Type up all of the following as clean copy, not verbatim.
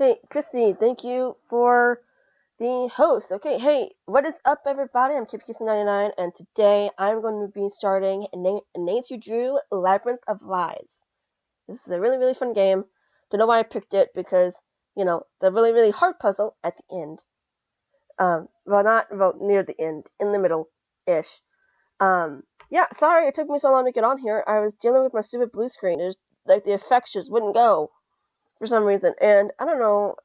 Hey, Christy, thank you for the host. Okay, hey, what is up, everybody? I'm KipKisson99, and today I'm going to be starting Nancy Drew Labyrinth of Lies. This is a really, really fun game. Don't know why I picked it, because, the really, really hard puzzle at the end. Near the end, in the middle-ish. Yeah, sorry it took me so long to get on here. I was dealing with my stupid blue screen. The effects just wouldn't go for some reason, and I don't know,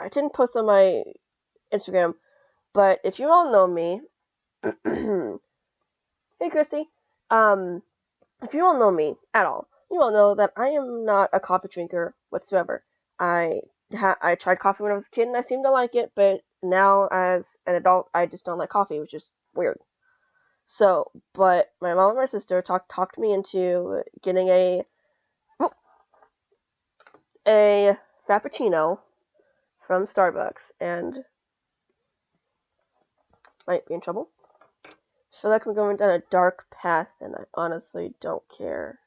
I didn't post on my Instagram, but if you all know me, hey Christy, if you all know me at all, you all know that I am not a coffee drinker whatsoever. I tried coffee when I was a kid and I seemed to like it, but now as an adult, I just don't like coffee, which is weird. So, but my mom and my sister talked me into getting a Frappuccino from Starbucks, and might be in trouble. I feel like I'm going down a dark path, and I honestly don't care.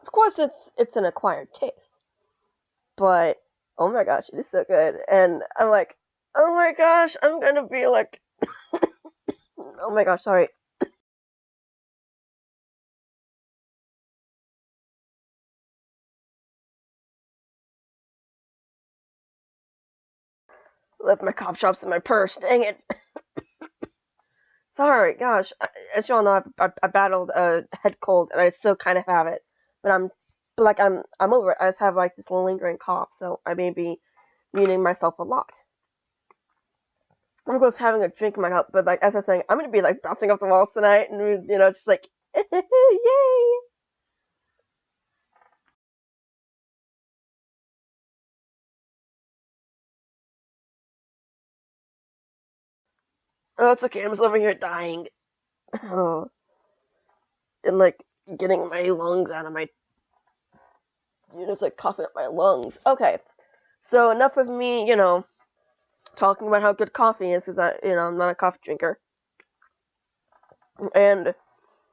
Of course, it's an acquired taste, but oh my gosh, it is so good, and I'm like, oh my gosh, I'm gonna be like, oh my gosh, sorry. Left my cough drops in my purse. Dang it. Sorry, gosh. As you all know, I battled a head cold, and I still kind of have it. But I'm over it. I just have like this lingering cough, so I may be muting myself a lot. I'm just having a drink in my cup, but like as I was saying, I'm gonna be like bouncing off the walls tonight, and just like, yay! Oh, it's okay. I'm just over here dying. Oh. And like getting my lungs out of my, just like coughing up my lungs. Okay, so enough of me, talking about how good coffee is, because I'm not a coffee drinker, and the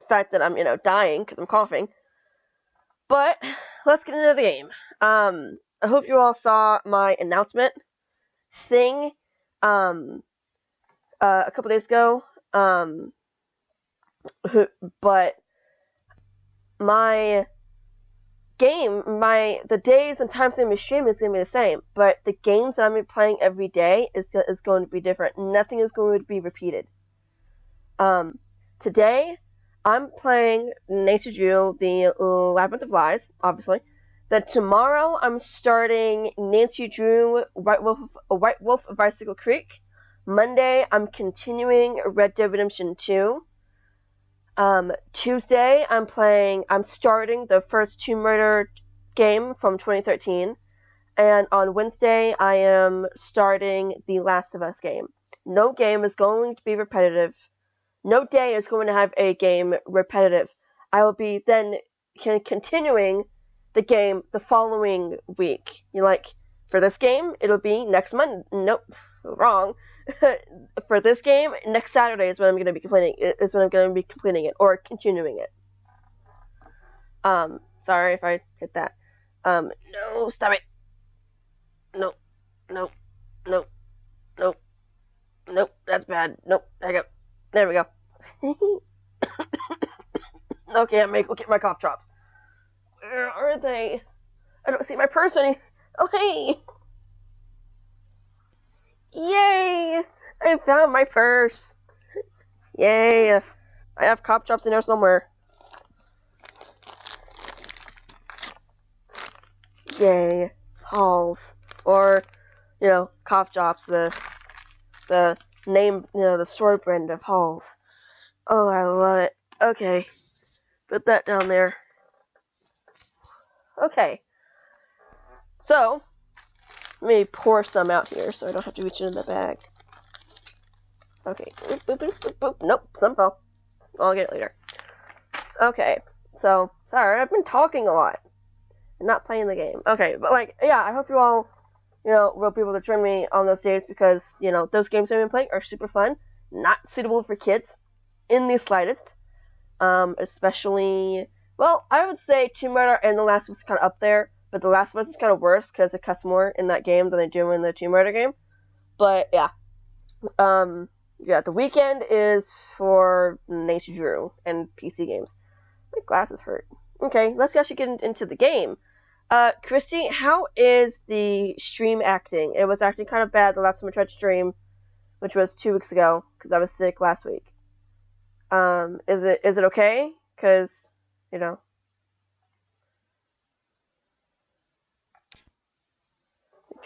fact that I'm dying because I'm coughing. But let's get into the game. I hope you all saw my announcement thing a couple days ago. But my game, the days and times I'm going to be streaming is going to be the same, but the games that I'm going to be playing every day is going to be different. Nothing is going to be repeated. Today, I'm playing Nancy Drew, the Labyrinth of Lies, obviously. Then tomorrow, I'm starting Nancy Drew, White Wolf of Bicycle Creek. Monday, I'm continuing Red Dead Redemption 2. Tuesday, I'm starting the first Tomb Raider game from 2013. And on Wednesday, I am starting the Last of Us game. No game is going to be repetitive. No day is going to have a game repetitive. I will be then continuing the game the following week. For this game, it'll be next Monday. Nope, wrong. For this game, next Saturday is when I'm going to be completing it or continuing it. Sorry if I hit that. No, stop it. Nope, that's bad. Nope, back up. There we go. Okay, I'm gonna go get my cough drops. Where are they? I don't see my purse any. Oh, hey! Yay! I found my purse. Yay! I have cough drops in there somewhere. Yay! Halls, or cough drops. The name, the store brand of Halls. Oh, I love it. Okay, put that down there. Okay, so let me pour some out here so I don't have to reach into the bag. Okay, boop, boop, boop, boop, boop. Nope, some fell. I'll get it later. Okay, so sorry, I've been talking a lot and not playing the game. Okay, but I hope you all will be able to join me on those days, because, those games I've been playing are super fun, not suitable for kids in the slightest, especially Well, I would say Tomb Raider and The Last of Us is kind of up there, but The Last of Us is kind of worse because it cuts more in that game than they do in the Tomb Raider game. But yeah, The Weeknd is for Nate Drew and PC games. My glasses hurt. Okay, let's actually get into the game. Christy, how is the stream acting? It was acting kind of bad the last time I tried to stream, which was 2 weeks ago, because I was sick last week. Is it okay? Because,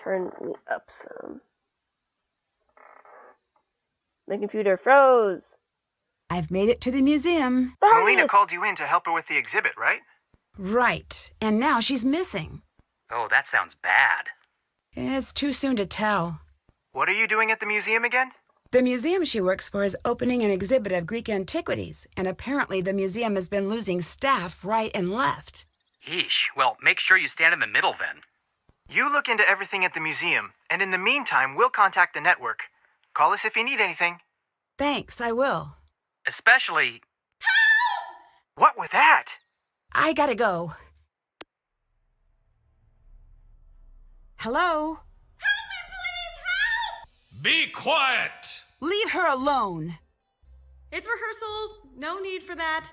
turn me up some. My computer froze. I've made it to the museum. Melina called you in to help her with the exhibit, right? Right, and now she's missing. Oh, that sounds bad. It's too soon to tell. What are you doing at the museum again? The museum she works for is opening an exhibit of Greek antiquities, and apparently the museum has been losing staff right and left. Yeesh. Well, make sure you stand in the middle then. You look into everything at the museum, and in the meantime, we'll contact the network. Call us if you need anything. Thanks, I will. Especially... Help! What was that? I gotta go. Hello? Help me, please! Help! Be quiet! Leave her alone. It's rehearsal. No need for that.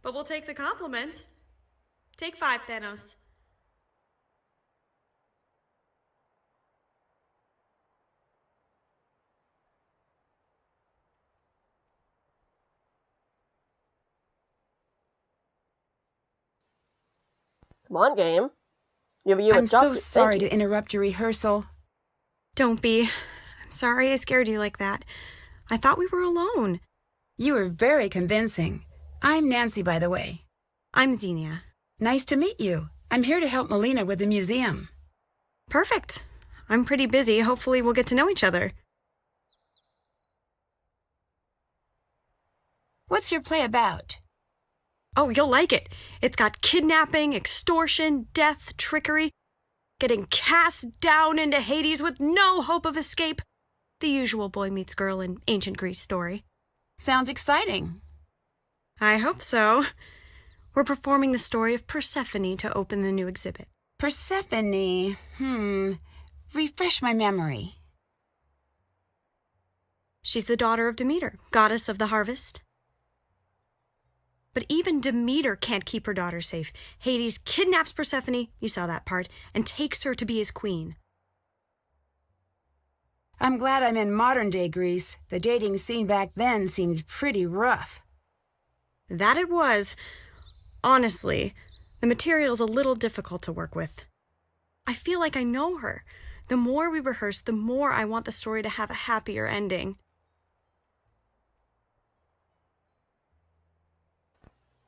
But we'll take the compliment. Take 5, Thanos. Come on, game. I'm so sorry to interrupt your rehearsal. Don't be. I'm sorry I scared you like that. I thought we were alone. You were very convincing. I'm Nancy, by the way. I'm Xenia. Nice to meet you. I'm here to help Melina with the museum. Perfect. I'm pretty busy. Hopefully we'll get to know each other. What's your play about? Oh, you'll like it. It's got kidnapping, extortion, death, trickery, getting cast down into Hades with no hope of escape. The usual boy meets girl in ancient Greece story. Sounds exciting. I hope so. We're performing the story of Persephone to open the new exhibit. Persephone? Refresh my memory. She's the daughter of Demeter, goddess of the harvest. But even Demeter can't keep her daughter safe. Hades kidnaps Persephone, you saw that part, and takes her to be his queen. I'm glad I'm in modern-day Greece. The dating scene back then seemed pretty rough. That it was. Honestly, the material's a little difficult to work with. I feel like I know her. The more we rehearse, the more I want the story to have a happier ending.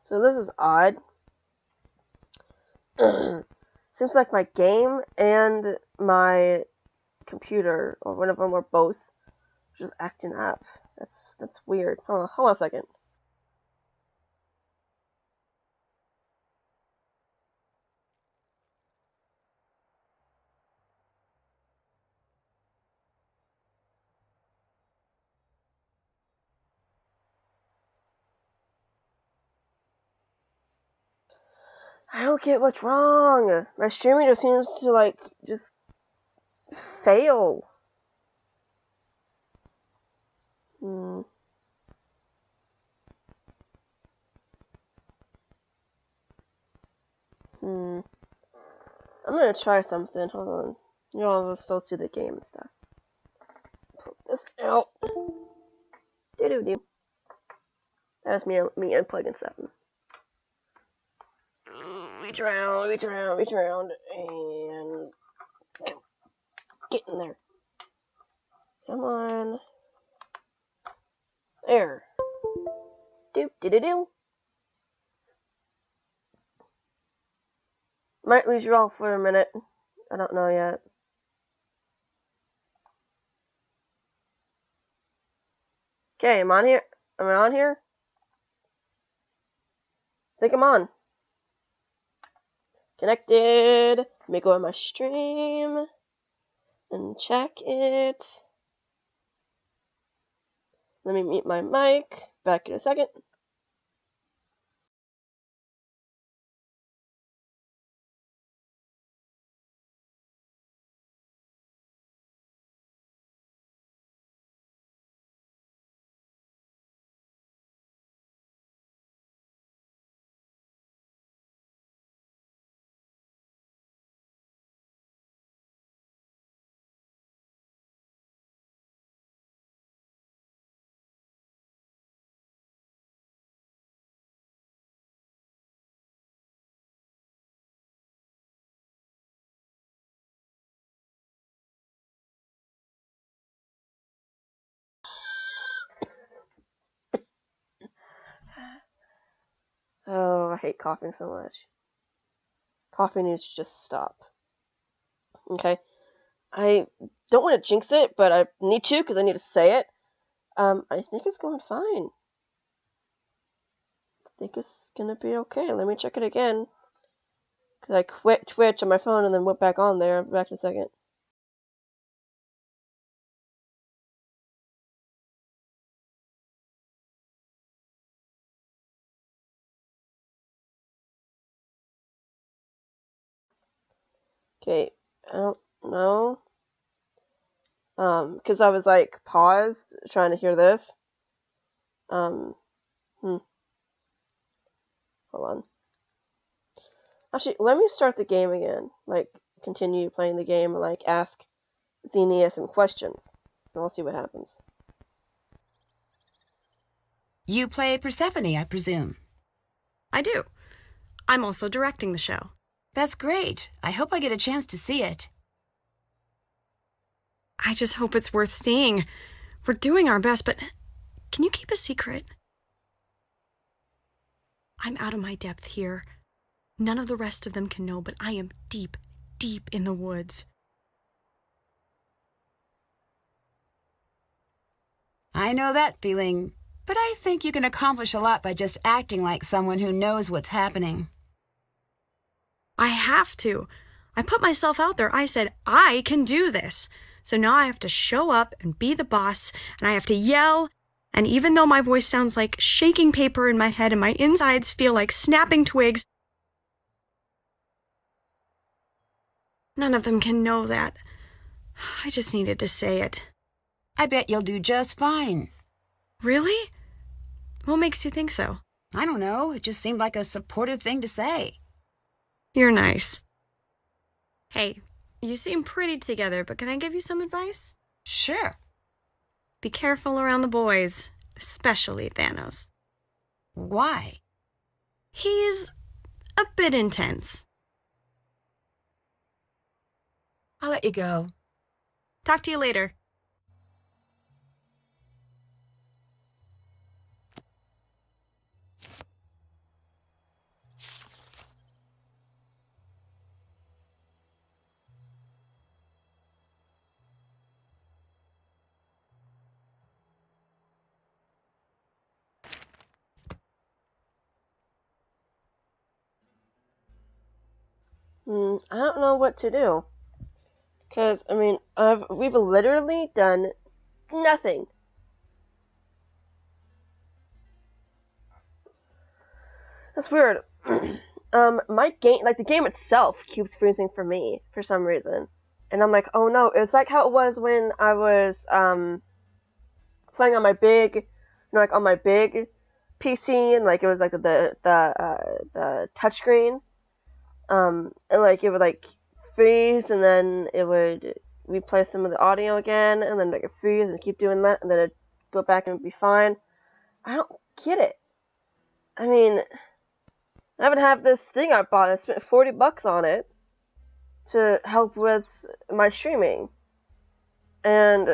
So this is odd. Seems like my game and my computer, or one of them, or both, just acting up. That's weird. Hold on a second. I don't get what's wrong. My streaming just seems to, just fail. I'm gonna try something. Hold on. I'll still see the game and stuff. Pull this out. Do. That's me unplugging something. Reach around, and go. Get in there. Come on. There. Do. Might lose you all for a minute. I don't know yet. Okay, I'm on here. Am I on here? I think I'm on. Connected. Let me go on my stream and check it. Let me mute my mic. Back in a second. Oh, I hate coughing so much. Coughing needs to just stop. Okay? I don't want to jinx it, but I need to because I need to say it. I think it's going fine. I think it's gonna be okay. Let me check it again. Because I quit Twitch on my phone and then went back on there. I'll be back in a second. Okay, I don't know. Because I was like paused trying to hear this. Hold on. Actually, let me start the game again. Like, continue playing the game and like ask Xenia some questions. And we'll see what happens. You play Persephone, I presume. I do. I'm also directing the show. That's great. I hope I get a chance to see it. I just hope it's worth seeing. We're doing our best, but can you keep a secret? I'm out of my depth here. None of the rest of them can know, but I am deep, deep in the woods. I know that feeling, but I think you can accomplish a lot by just acting like someone who knows what's happening. I have to. I put myself out there. I said, I can do this. So now I have to show up and be the boss, and I have to yell. And even though my voice sounds like shaking paper in my head and my insides feel like snapping twigs, none of them can know that. I just needed to say it. I bet you'll do just fine. Really? What makes you think so? I don't know. It just seemed like a supportive thing to say. You're nice. Hey, you seem pretty together, but can I give you some advice? Sure. Be careful around the boys, especially Thanos. Why? He's a bit intense. I'll let you go. Talk to you later. I don't know what to do. Because, I mean, we've literally done nothing. That's weird. My game, like the game itself, keeps freezing for me for some reason, and I'm like, oh no! It's like how it was when I was playing on my big, on my big PC, and like it was like the touchscreen, and like it would like freeze, and then it would replay some of the audio again, and then like it freeze and keep doing that, and then it'd go back and it'd be fine. I don't get it. I mean, I haven't had this thing I bought. I spent $40 on it to help with my streaming. And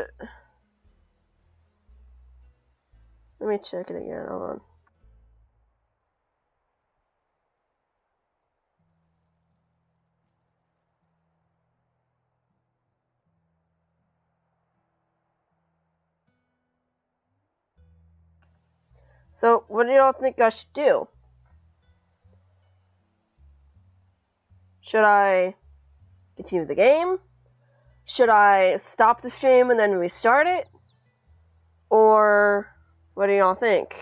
let me check it again. Hold on. So, what do y'all think I should do? Should I continue the game? Should I stop the stream and then restart it? Or what do y'all think?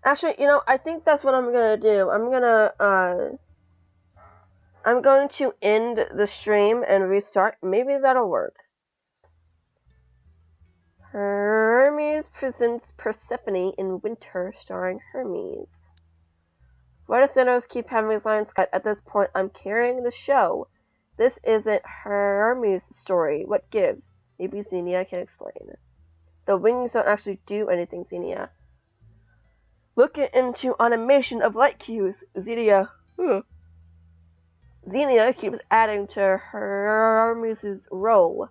Actually, I think that's what I'm gonna do. I'm going to end the stream and restart. Maybe that'll work. Hermes presents Persephone in Winter, starring Hermes. Why does Thanos keep having his lines cut? At this point, I'm carrying the show. This isn't Hermes' story. What gives? Maybe Xenia can explain. The wings don't actually do anything, Xenia. Look into animation of light cues. Xenia keeps adding to Hermes' role.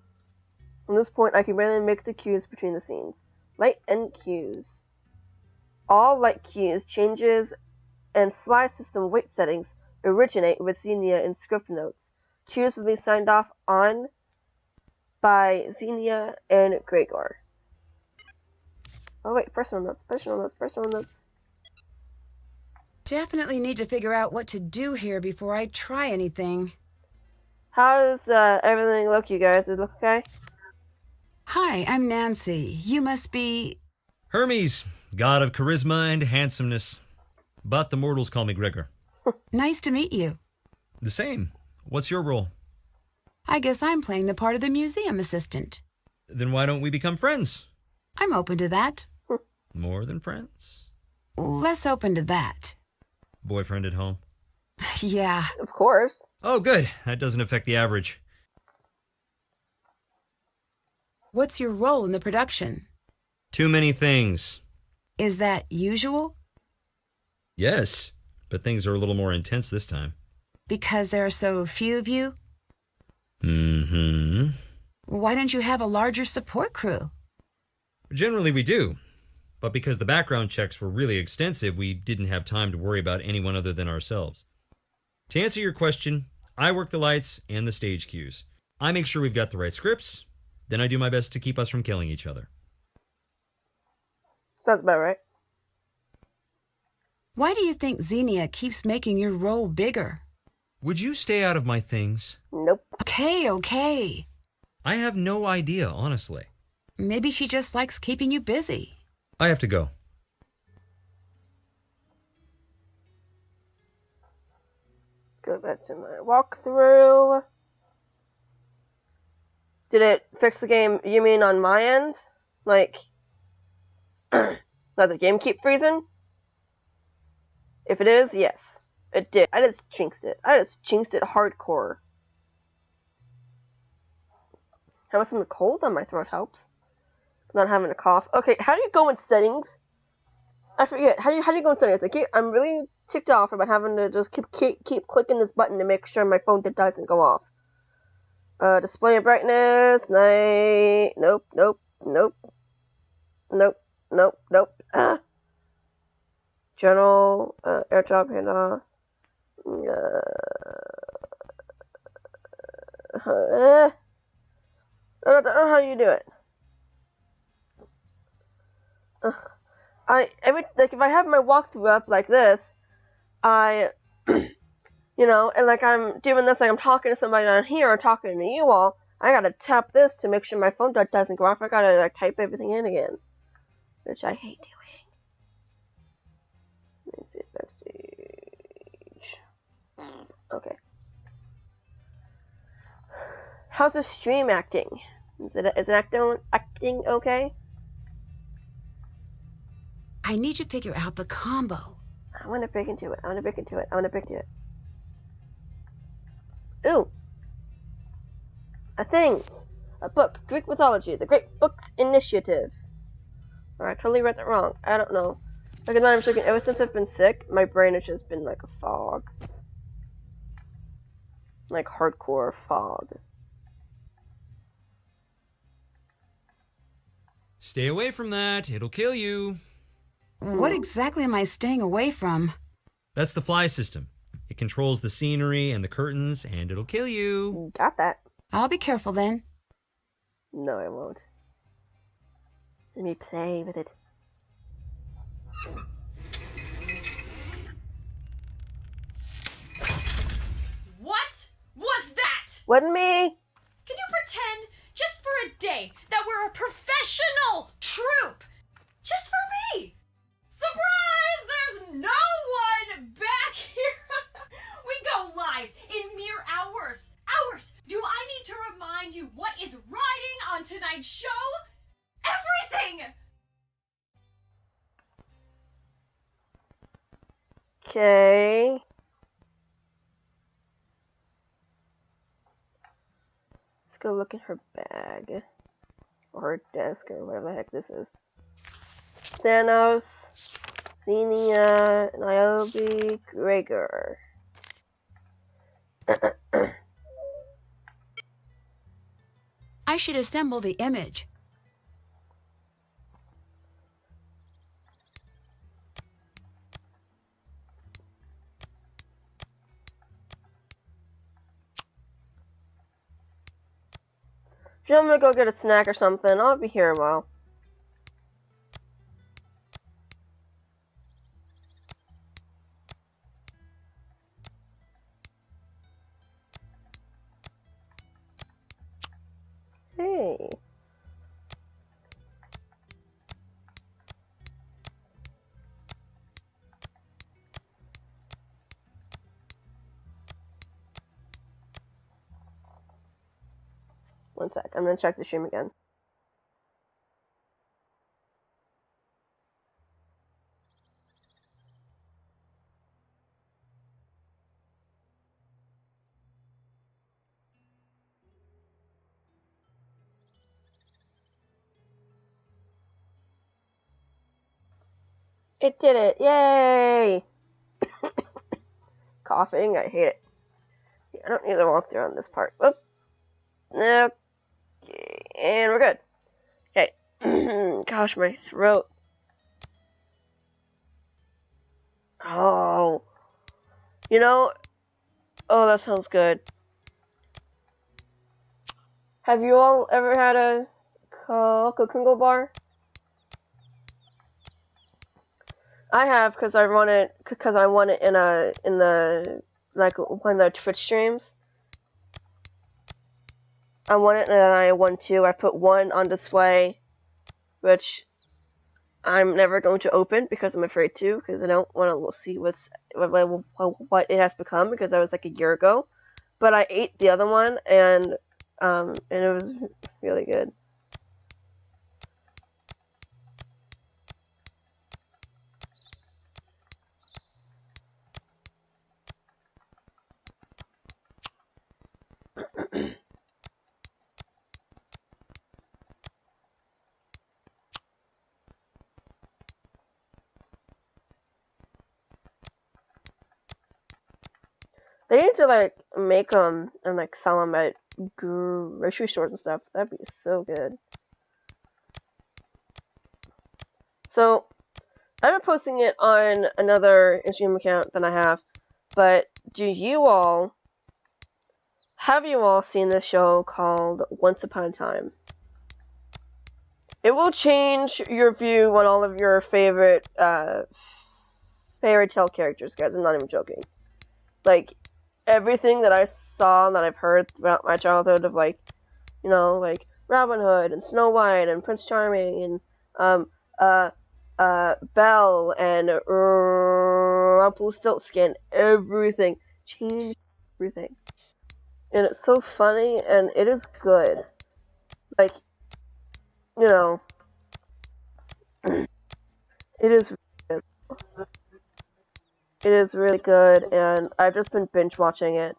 From this point, I can randomly make the cues between the scenes. Light and cues. All light cues, changes, and fly system weight settings originate with Xenia in script notes. Cues will be signed off on by Xenia and Gregor. Oh wait, personal notes. Definitely need to figure out what to do here before I try anything. How's everything look, you guys? Does it look okay? Hi, I'm Nancy. You must be... Hermes, god of charisma and handsomeness. But the mortals call me Gregor. Nice to meet you. The same. What's your role? I guess I'm playing the part of the museum assistant. Then why don't we become friends? I'm open to that. More than friends? Less open to that. Boyfriend at home? Yeah. Of course. Oh, good. That doesn't affect the average. What's your role in the production? Too many things. Is that usual? Yes, but things are a little more intense this time. Because there are so few of you? Mm-hmm. Why don't you have a larger support crew? Generally we do. But because the background checks were really extensive, we didn't have time to worry about anyone other than ourselves. To answer your question, I work the lights and the stage cues. I make sure we've got the right scripts, then I do my best to keep us from killing each other. Sounds about right. Why do you think Xenia keeps making your role bigger? Would you stay out of my things? Nope. Okay. I have no idea, honestly. Maybe she just likes keeping you busy. I have to go. Go back to my walkthrough. Did it fix the game, you mean on my end? Like, let the game keep freezing? If it is, yes. It did. I just jinxed it. Hardcore. Having some cold on my throat helps. Not having a cough. Okay, how do you go in settings? I forget. How do you go in settings? I'm really ticked off about having to just keep clicking this button to make sure my phone doesn't go off. Display brightness, night. Nope. General, airdrop handoff. I don't know how you do it. If I have my walkthrough up like this, and like I'm doing this, like I'm talking to somebody on here or talking to you all, I gotta tap this to make sure my phone doesn't go off. I gotta like type everything in again, which I hate doing. Let me see backstage. Okay. How's the stream acting? Is it acting okay? I need to figure out the combo. I want to break into it. Ooh. A thing. A book. Greek mythology. The Great Books Initiative. Or I totally read that wrong. I don't know. Like I'm joking. Ever since I've been sick, my brain has just been like a fog. Like hardcore fog. Stay away from that. It'll kill you. What exactly am I staying away from? That's the fly system. It controls the scenery and the curtains, and it'll kill you. Got that. I'll be careful then. No, I won't. Let me play with it. What was that? Wasn't me. Can you pretend, just for a day, that we're a professional troupe? Just for me! Surprise! There's no one back here! We go live in mere hours. Hours! Do I need to remind you what is riding on tonight's show? Everything! Okay. Let's go look in her bag. Or her desk, or whatever the heck this is. Thanos, Xenia, Niobe, Gregor. I should assemble the image. If I'm gonna go get a snack or something, I'll be here a while. Hey. One sec, I'm gonna check the stream again. It did it! Yay! Coughing, I hate it. I don't need to walk through on this part. Whoops. Okay, and we're good. Okay. Gosh, my throat. Oh. You know, oh, that sounds good. Have you all ever had a Coca-Cola bar? I have, because I want it in the like one of the Twitch streams. I won it, and I won 2. I put 1 on display, which I'm never going to open because I'm afraid to, because I don't want to see what it has become, because that was like a year ago. But I ate the other one, and it was really good. They need to like make them and like sell them at grocery stores and stuff. That'd be so good. So I've been posting it on another Instagram account than I have, but have you all seen this show called Once Upon a Time? It will change your view on all of your favorite fairy tale characters, guys. I'm not even joking. Like, everything that I saw and that I've heard throughout my childhood of, like, you know, like Robin Hood and Snow White and Prince Charming and Belle and Rumpelstiltskin, everything changed everything, and it's so funny and it is good. Like, you know, it is really good. It is really good, and I've just been binge watching it.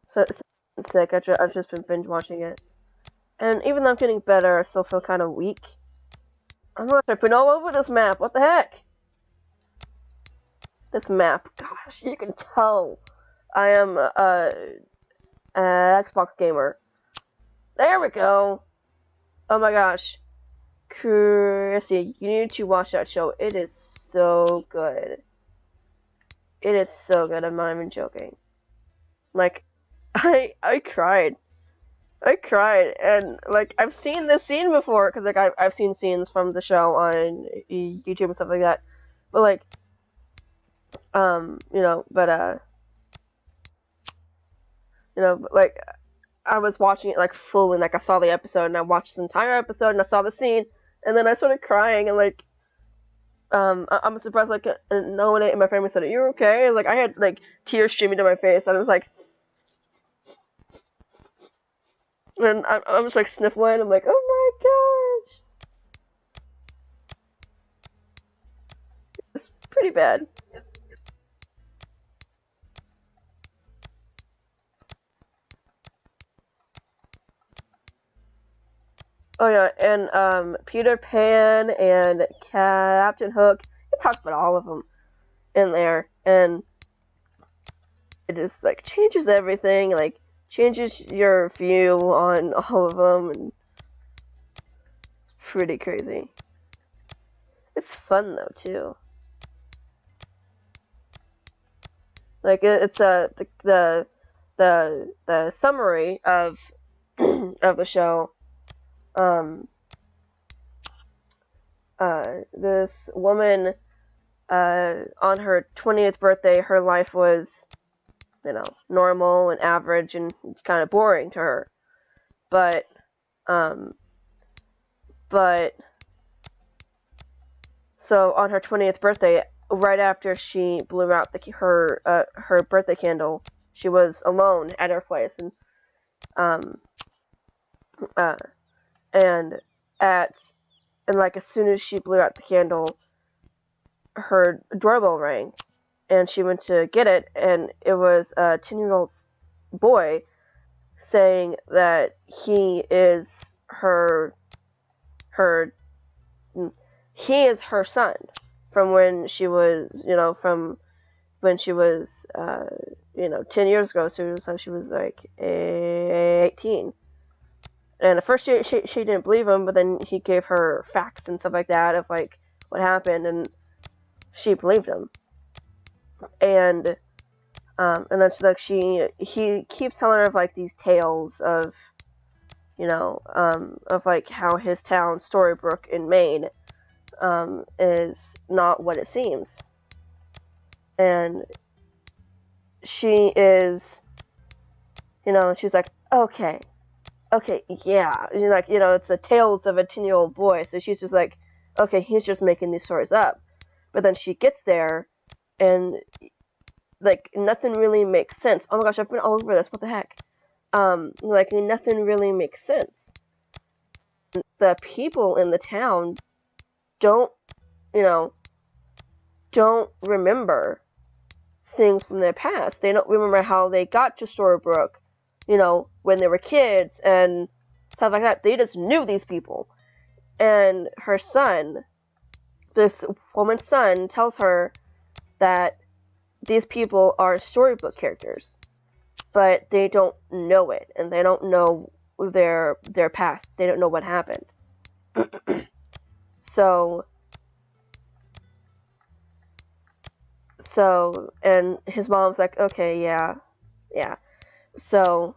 So it's sick. I've just been binge watching it, and even though I'm getting better, I still feel kind of weak. I'm not tripping all over this map. What the heck? This map. Gosh, you can tell I am an Xbox gamer. There we go. Oh my gosh, Chrissy, you need to watch that show. It is so good. It is so good. I'm not even joking. Like, I cried. I cried, and like I've seen this scene before, because like I've seen scenes from the show on YouTube and stuff like that. But like, but like I was watching it like full, and like I saw the episode, and I watched the entire episode, and I saw the scene, and then I started crying, and like. I'm surprised, like, no one in my family said, "Are you okay?" Like, I had, like, tears streaming down my face, and I was like, and I was, like, sniffling, I'm like, oh my gosh! It's pretty bad. Oh yeah, and Peter Pan and Captain Hook. It talks about all of them in there, and it just like changes everything. Like changes your view on all of them, and it's pretty crazy. It's fun though too. Like it's the summary of of the show. This woman, on her 20th birthday, her life was, normal and average and kind of boring to her. But so on her 20th birthday, right after she blew out her birthday candle, she was alone at her place, and as soon as she blew out the candle, her doorbell rang, and she went to get it, and it was a 10-year-old boy saying that he is her son from when she was, 10 years ago, so she was like 18. And at first she didn't believe him, but then he gave her facts and stuff like that of like what happened, and she believed him. And then he keeps telling her of like these tales of, of like how his town, Storybrooke in Maine, is not what it seems. And she is, she's like, okay, yeah. It's the tales of a 10-year-old boy. So she's just like, okay, he's just making these stories up. But then she gets there, and, like, nothing really makes sense. Oh my gosh, I've been all over this. What the heck? Nothing really makes sense. The people in the town don't remember things from their past. They don't remember how they got to Storybrooke, when they were kids and stuff like that. They just knew these people. And her son, this woman's son, tells her that these people are storybook characters, but they don't know it, and they don't know their past. They don't know what happened. So, and his mom's like, okay, yeah. So,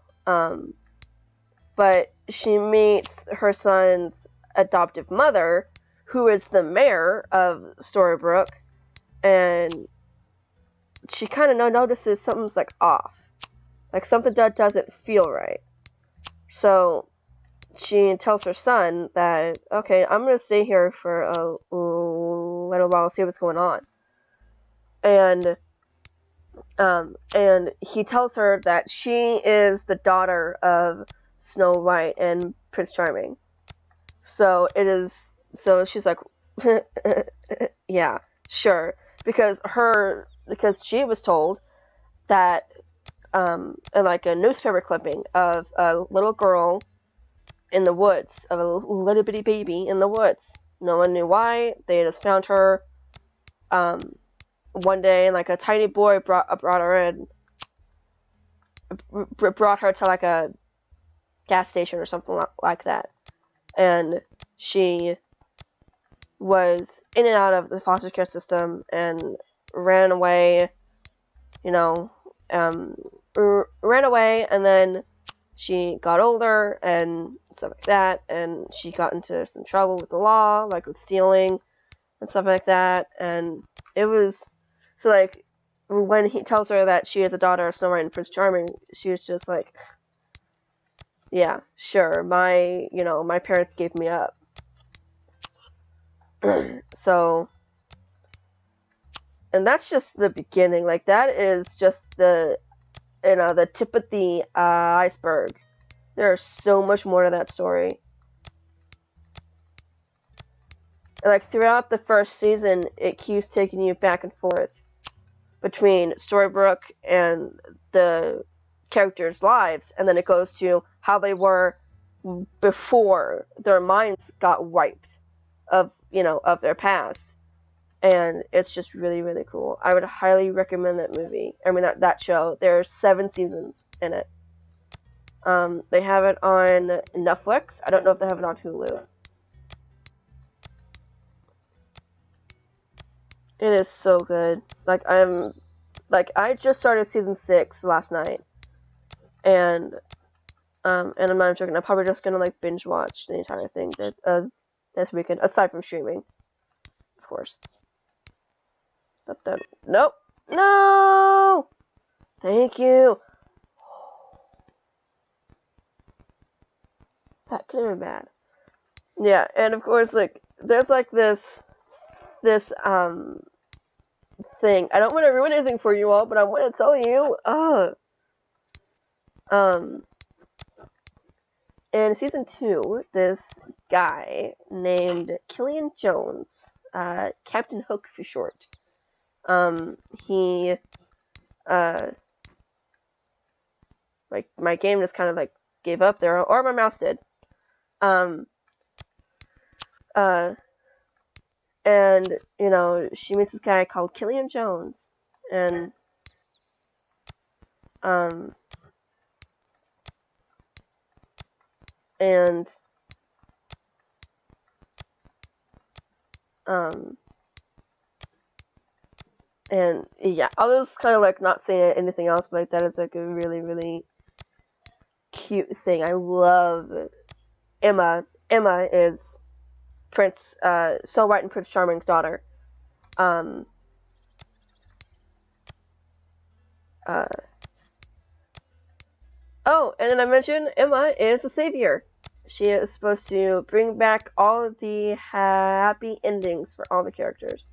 but she meets her son's adoptive mother, who is the mayor of Storybrooke, and she kind of notices something's like off, like something doesn't feel right. So she tells her son that, okay, I'm gonna stay here for a little while, see what's going on. And he tells her that she is the daughter of Snow White and Prince Charming. So she's like, yeah, sure, because she was told that, in like a newspaper clipping of a little girl in the woods, of a little bitty baby in the woods. No one knew why. They just found her, one day, and like a tiny boy brought her to like a gas station or something like that, and she was in and out of the foster care system and ran away, and then she got older and stuff like that, and she got into some trouble with the law, like with stealing and stuff like that, and it was, so like, when he tells her that she is a daughter of Snow White and Prince Charming, she was just like, yeah, sure, my parents gave me up. So, and that's just the beginning. Like, that is just the tip of the iceberg. There's so much more to that story. And like, throughout the first season, it keeps taking you back and forth between Storybrooke and the characters' lives, and then it goes to how they were before their minds got wiped of their past. And it's just really, really cool. I would highly recommend that movie. I mean, that show. There's 7 seasons in it. They have it on Netflix. I don't know if they have it on Hulu. It is so good. I just started season 6 last night, and I'm not joking. I'm probably just gonna binge watch the entire thing this weekend, aside from streaming, of course. Nope, no. Thank you. That could have been bad. Yeah, and of course, there's this thing. I don't want to ruin anything for you all, but I want to tell you, in season 2, this guy named Killian Jones, Captain Hook for short, he, my game just kind of gave up there, or my mouse did, and, she meets this guy called Killian Jones, and, yeah, I'll just kind of not saying anything else, but that is a really, really cute thing. I love Emma. Emma is Snow White and Prince Charming's daughter. Oh, and then I mentioned Emma is the savior. She is supposed to bring back all of the happy endings for all the characters.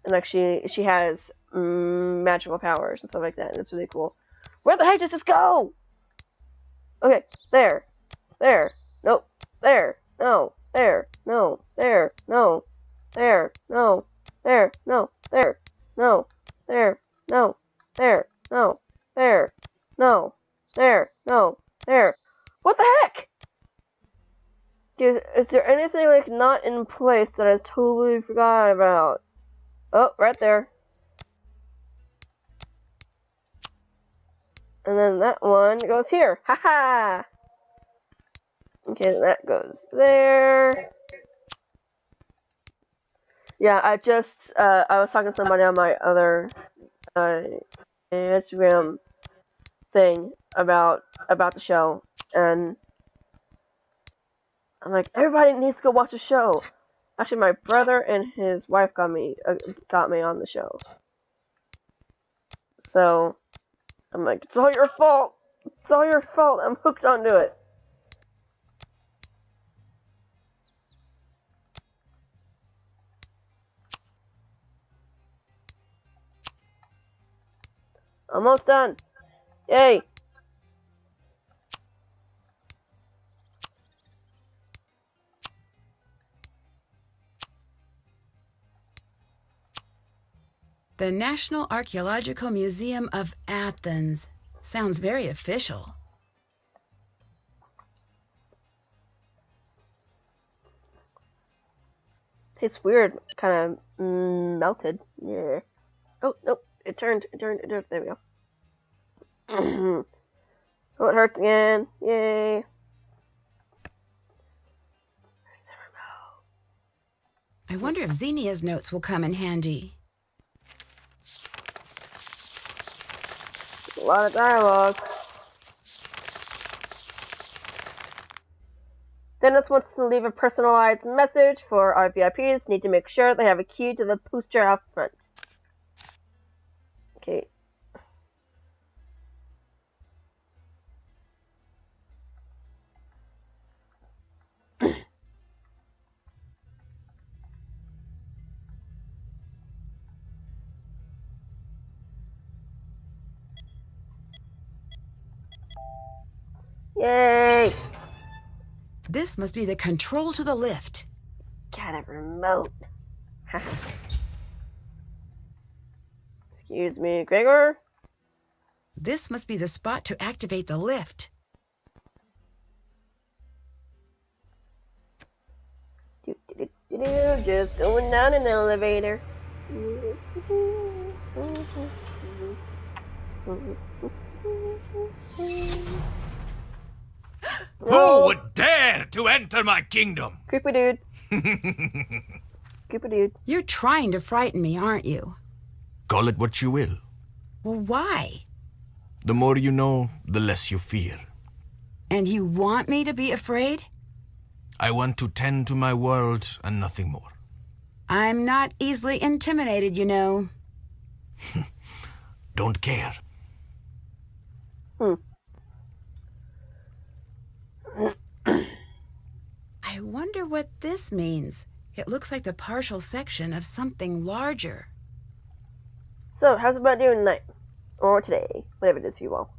And she has magical powers and stuff like that, and it's really cool. Where the heck does this go? Okay, there, nope, there, no, there, no, there, no, there, no, there, no, there, no, there, no, there, no, there, no, there, no, there. What the heck? Is there anything not in place that I totally forgot about? Oh, right there. And then that one goes here. Haha! Okay, that goes there. Yeah, I was talking to somebody on my other Instagram thing about the show, and I'm like, everybody needs to go watch the show. Actually, my brother and his wife got me on the show. So I'm like, it's all your fault. It's all your fault. I'm hooked onto it. Almost done. Yay. The National Archaeological Museum of Athens. Sounds very official. Tastes weird. Kind of melted. Yeah. Oh, nope. It turned. There we go. Oh, it hurts again. Yay. Where's the remote? I wonder if Xenia's notes will come in handy. A lot of dialogue. Dennis wants to leave a personalized message for our VIPs. Need to make sure they have a key to the booster out front. Okay. Yay! This must be the control to the lift. Got a remote. Excuse me, Gregor? This must be the spot to activate the lift. Just going down an elevator. No. Who would dare to enter my kingdom? Creepy dude. Creepy dude. You're trying to frighten me, aren't you? Call it what you will. Well, why? The more you know, the less you fear. And you want me to be afraid? I want to tend to my world and nothing more. I'm not easily intimidated, you know. Don't care. I wonder what this means. It looks like the partial section of something larger. So, how's about doing tonight? Or today? Whatever it is for you all.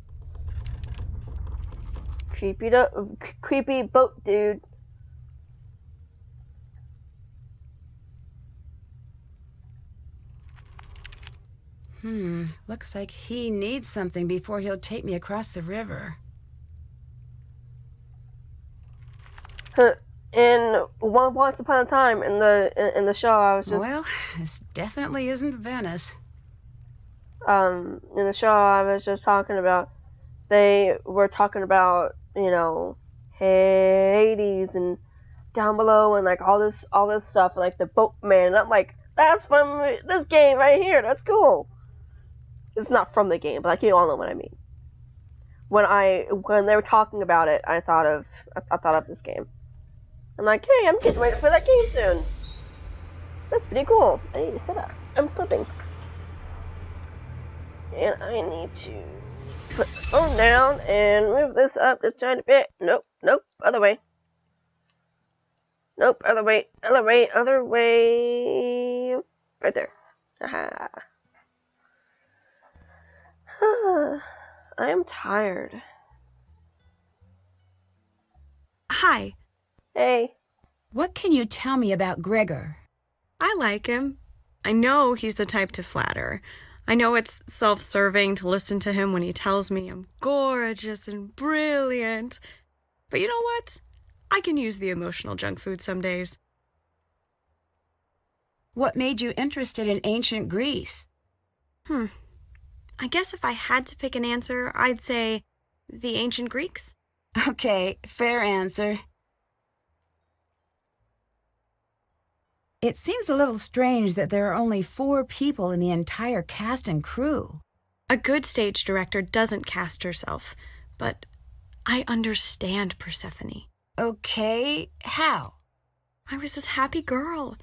Creepy boat dude. Looks like he needs something before he'll take me across the river. In Once Upon a Time in the show, I was just Well, this definitely isn't Venice. in the show I was just talking about. They were talking about, you know, Hades and down below and like all this stuff, like the boatman. And I'm like, that's from this game right here. That's cool. It's not from the game, but like you all know what I mean. When they were talking about it, I thought of this game. I'm like, hey, I'm getting ready for that game soon. That's pretty cool. I need to sit up. I'm slipping. And I need to put the phone down and move this up just a tiny bit. Nope, other way. Nope, other way. Right there. Aha. I am tired. Hi. Hey. What can you tell me about Gregor? I like him. I know he's the type to flatter. I know it's self-serving to listen to him when he tells me I'm gorgeous and brilliant. But you know what? I can use the emotional junk food some days. What made you interested in ancient Greece? I guess if I had to pick an answer, I'd say the ancient Greeks. Okay, fair answer. It seems a little strange that there are only 4 people in the entire cast and crew. A good stage director doesn't cast herself, but I understand Persephone. Okay, how? I was this happy girl,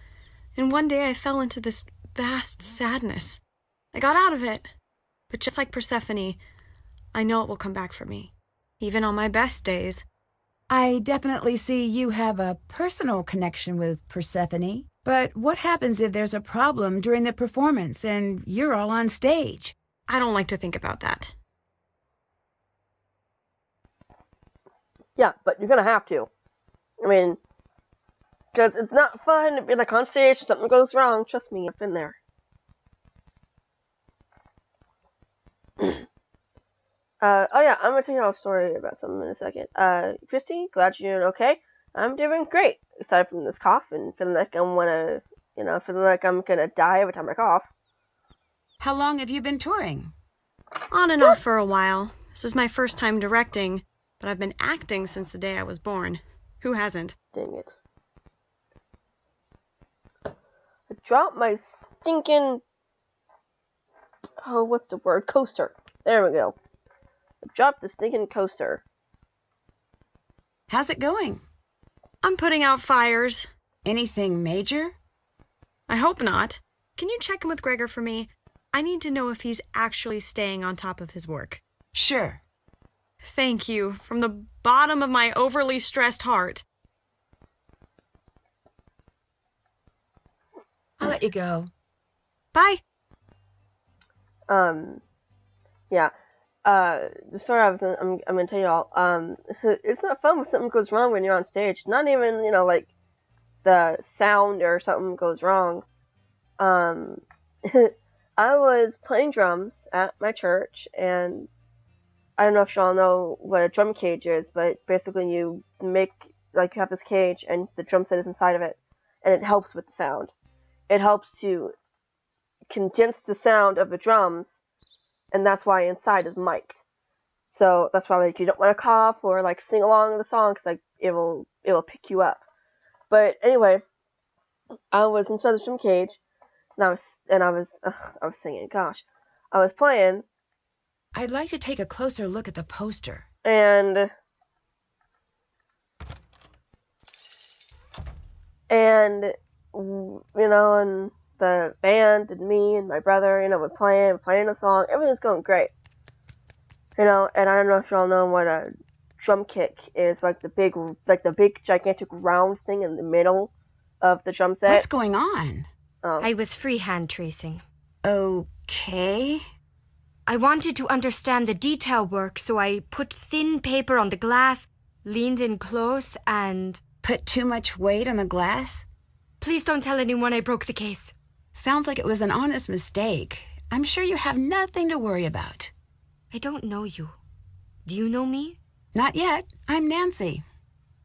and one day I fell into this vast sadness. I got out of it, but just like Persephone, I know it will come back for me, even on my best days. I definitely see you have a personal connection with Persephone. But what happens if there's a problem during the performance and you're all on stage? I don't like to think about that. Yeah, but you're gonna have to. I mean, because it's not fun to be like on stage if something goes wrong. Trust me, I've been there. Oh yeah, I'm gonna tell you a story about something in a second. Christy, glad you're doing okay. I'm doing great, aside from this cough and feeling like I'm gonna die every time I cough. How long have you been touring? On and off for a while. This is my first time directing, but I've been acting since the day I was born. Who hasn't? Dang it. I dropped my stinking... Oh, what's the word? Coaster. There we go. I dropped the stinking coaster. How's it going? I'm putting out fires. Anything major? I hope not. Can you check in with Gregor for me? I need to know if he's actually staying on top of his work. Sure. Thank you, from the bottom of my overly stressed heart. I'll let you go. Bye. Yeah. The story I'm gonna tell you all. It's not fun when something goes wrong when you're on stage. Not even, like the sound or something goes wrong. I was playing drums at my church, and I don't know if y'all know what a drum cage is, but basically you have this cage and the drum set is inside of it, and it helps with the sound. It helps to condense the sound of the drums, and that's why inside is mic'd. So that's why like you don't want to cough or like sing along with the song because like it will pick you up. But anyway, I was inside the swim cage and I was singing. Gosh, I was playing. I'd like to take a closer look at the poster. And and the band and me and my brother, we're playing a song. Everything's going great. And I don't know if y'all know what a drum kick is, like the big gigantic round thing in the middle of the drum set. What's going on? I was freehand tracing. Okay. I wanted to understand the detail work, so I put thin paper on the glass, leaned in close, and... Put too much weight on the glass? Please don't tell anyone I broke the case. Sounds like it was an honest mistake. I'm sure you have nothing to worry about. I don't know you. Do you know me? Not yet. I'm Nancy.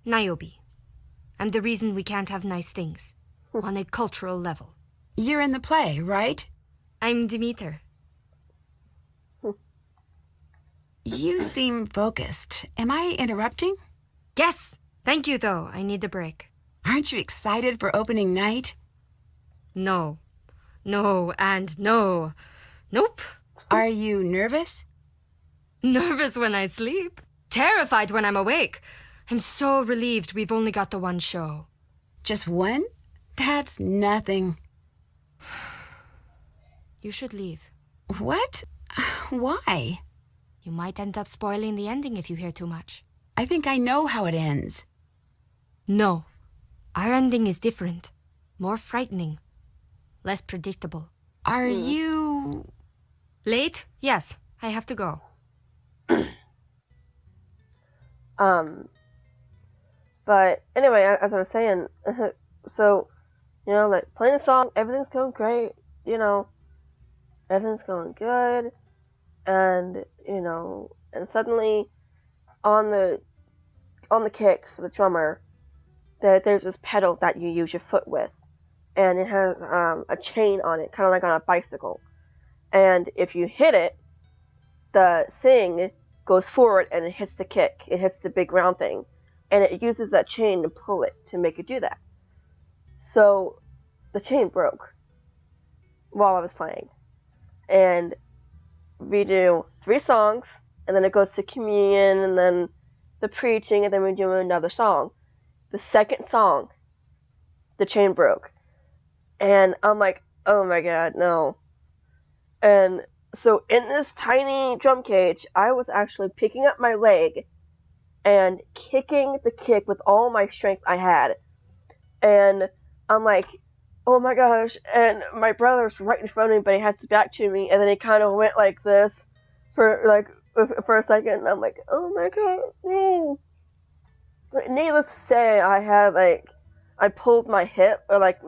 Niobe. I'm the reason we can't have nice things. On a cultural level. You're in the play, right? I'm Demeter. You seem focused. Am I interrupting? Yes! Thank you, though. I need a break. Aren't you excited for opening night? No. No and no. Nope. Are you nervous? Nervous when I sleep. Terrified when I'm awake. I'm so relieved we've only got the one show. Just one? That's nothing. You should leave. What? Why? You might end up spoiling the ending if you hear too much. I think I know how it ends. No. Our ending is different. More frightening. Less predictable. Are you... Late? Yes. I have to go. But anyway, as I was saying, so, like playing a song, everything's going great, everything's going good, and and suddenly on the kick for the drummer, there's this pedals that you use your foot with, and it has a chain on it, kind of like on a bicycle, and if you hit it, the thing goes forward and it hits the kick, it hits the big round thing, and it uses that chain to pull it to make it do that. So the chain broke while I was playing, and we do 3 songs, and then it goes to communion, and then the preaching, and then we do another song. The second song, the chain broke, and I'm like, oh my god, no. And so in this tiny drum cage, I was actually picking up my leg and kicking the kick with all my strength I had. And I'm like, oh my gosh. And my brother's right in front of me, but he has his back to me. And then he kind of went like this for a second. And I'm like, oh my god. No. Needless to say, I pulled my hip, or like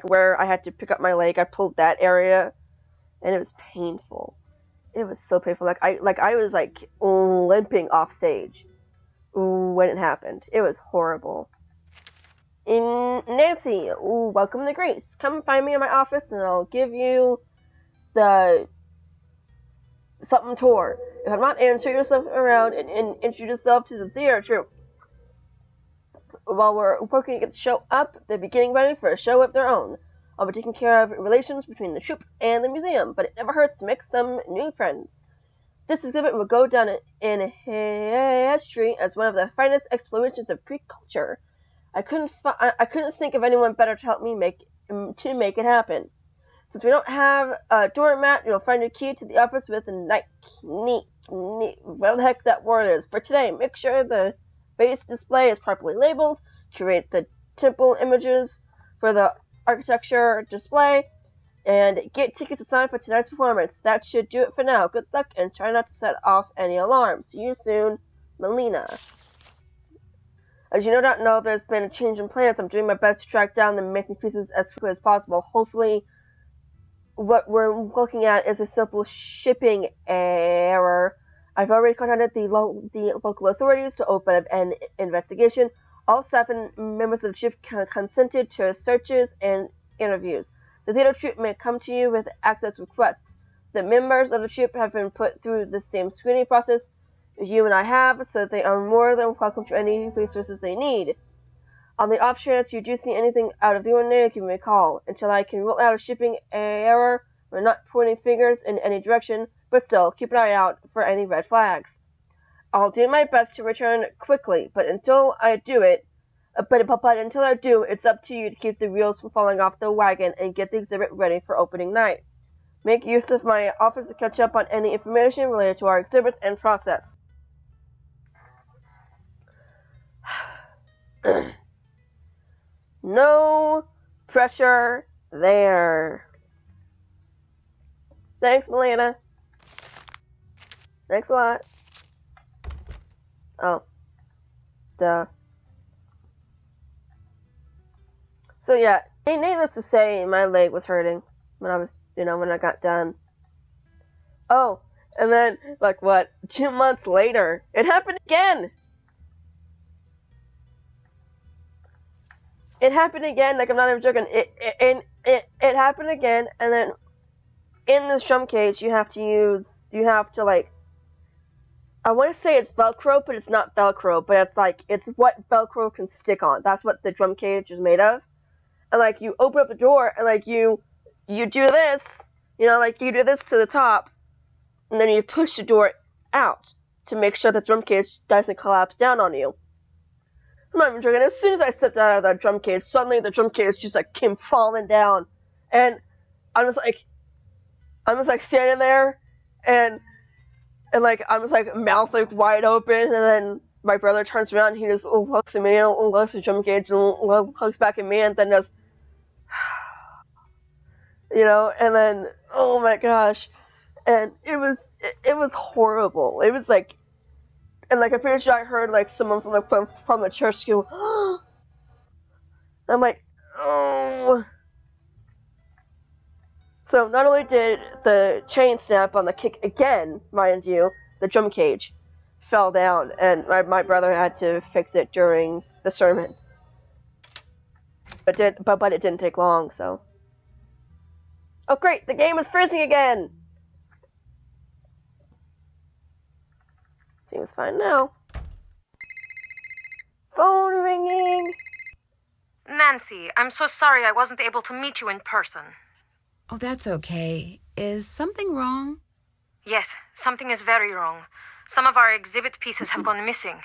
where I had to pick up my leg. I pulled that area. And it was painful. It was so painful. I was limping off stage when it happened. It was horrible. And Nancy, welcome to Grace. Come find me in my office and I'll give you the something tour. If I'm not answering yourself around and introduce yourself to the theater troupe. While we're working to get the show up, they're getting ready for a show of their own. I'll be taking care of relations between the troupe and the museum, but it never hurts to make some new friends. This exhibit will go down in history as one of the finest explorations of Greek culture. I couldn't think of anyone better to help me make it happen. Since we don't have a doormat, you'll find your key to the office with a neat, whatever the heck that word is. For today, make sure the base display is properly labeled, curate the temple images for the architecture display, and get tickets assigned for tonight's performance. That should do it for now. Good luck, and try not to set off any alarms. See you soon, Melina. As you no doubt know, there's been a change in plans. I'm doing my best to track down the missing pieces as quickly as possible. Hopefully, what we're looking at is a simple shipping error. I've already contacted the local authorities to open an investigation. All 7 members of the ship consented to searches and interviews. The theater troupe may come to you with access requests. The members of the troupe have been put through the same screening process you and I have, so they are more than welcome to any resources they need. On the off chance you do see anything out of the ordinary, give me a call. Until I can rule out a shipping error, we're not pointing fingers in any direction, but still, keep an eye out for any red flags. I'll do my best to return quickly, but until I do, it's up to you to keep the wheels from falling off the wagon and get the exhibit ready for opening night. Make use of my office to catch up on any information related to our exhibits and process. No pressure there. Thanks, Milena. Thanks a lot. Oh. Duh. So yeah, needless to say, my leg was hurting when I got done. Oh, and then, 2 months later, it happened again! It happened again, I'm not even joking. It happened again, and then in the drum cage, you have to I want to say it's Velcro, but it's not Velcro, but it's what Velcro can stick on. That's what the drum cage is made of. And, you open up the door, and, you do this, you do this to the top, and then you push the door out to make sure the drum cage doesn't collapse down on you. I'm not even joking. As soon as I stepped out of that drum cage, suddenly the drum cage just came falling down, and I'm just standing there, and I'm just mouth wide open, and then my brother turns around, and he just looks at me, and looks at the drum cage, and looks back at me, and then just, and then oh my gosh, and it was horrible. It was and I'm pretty sure I heard someone from the church go, I'm oh. So not only did the chain snap on the kick again, mind you, the drum cage fell down, and my brother had to fix it during the sermon. But it didn't take long, so. Oh great, the game is freezing again! Seems fine now. Phone ringing! Nancy, I'm so sorry I wasn't able to meet you in person. Oh, that's okay. Is something wrong? Yes, something is very wrong. Some of our exhibit pieces have gone missing.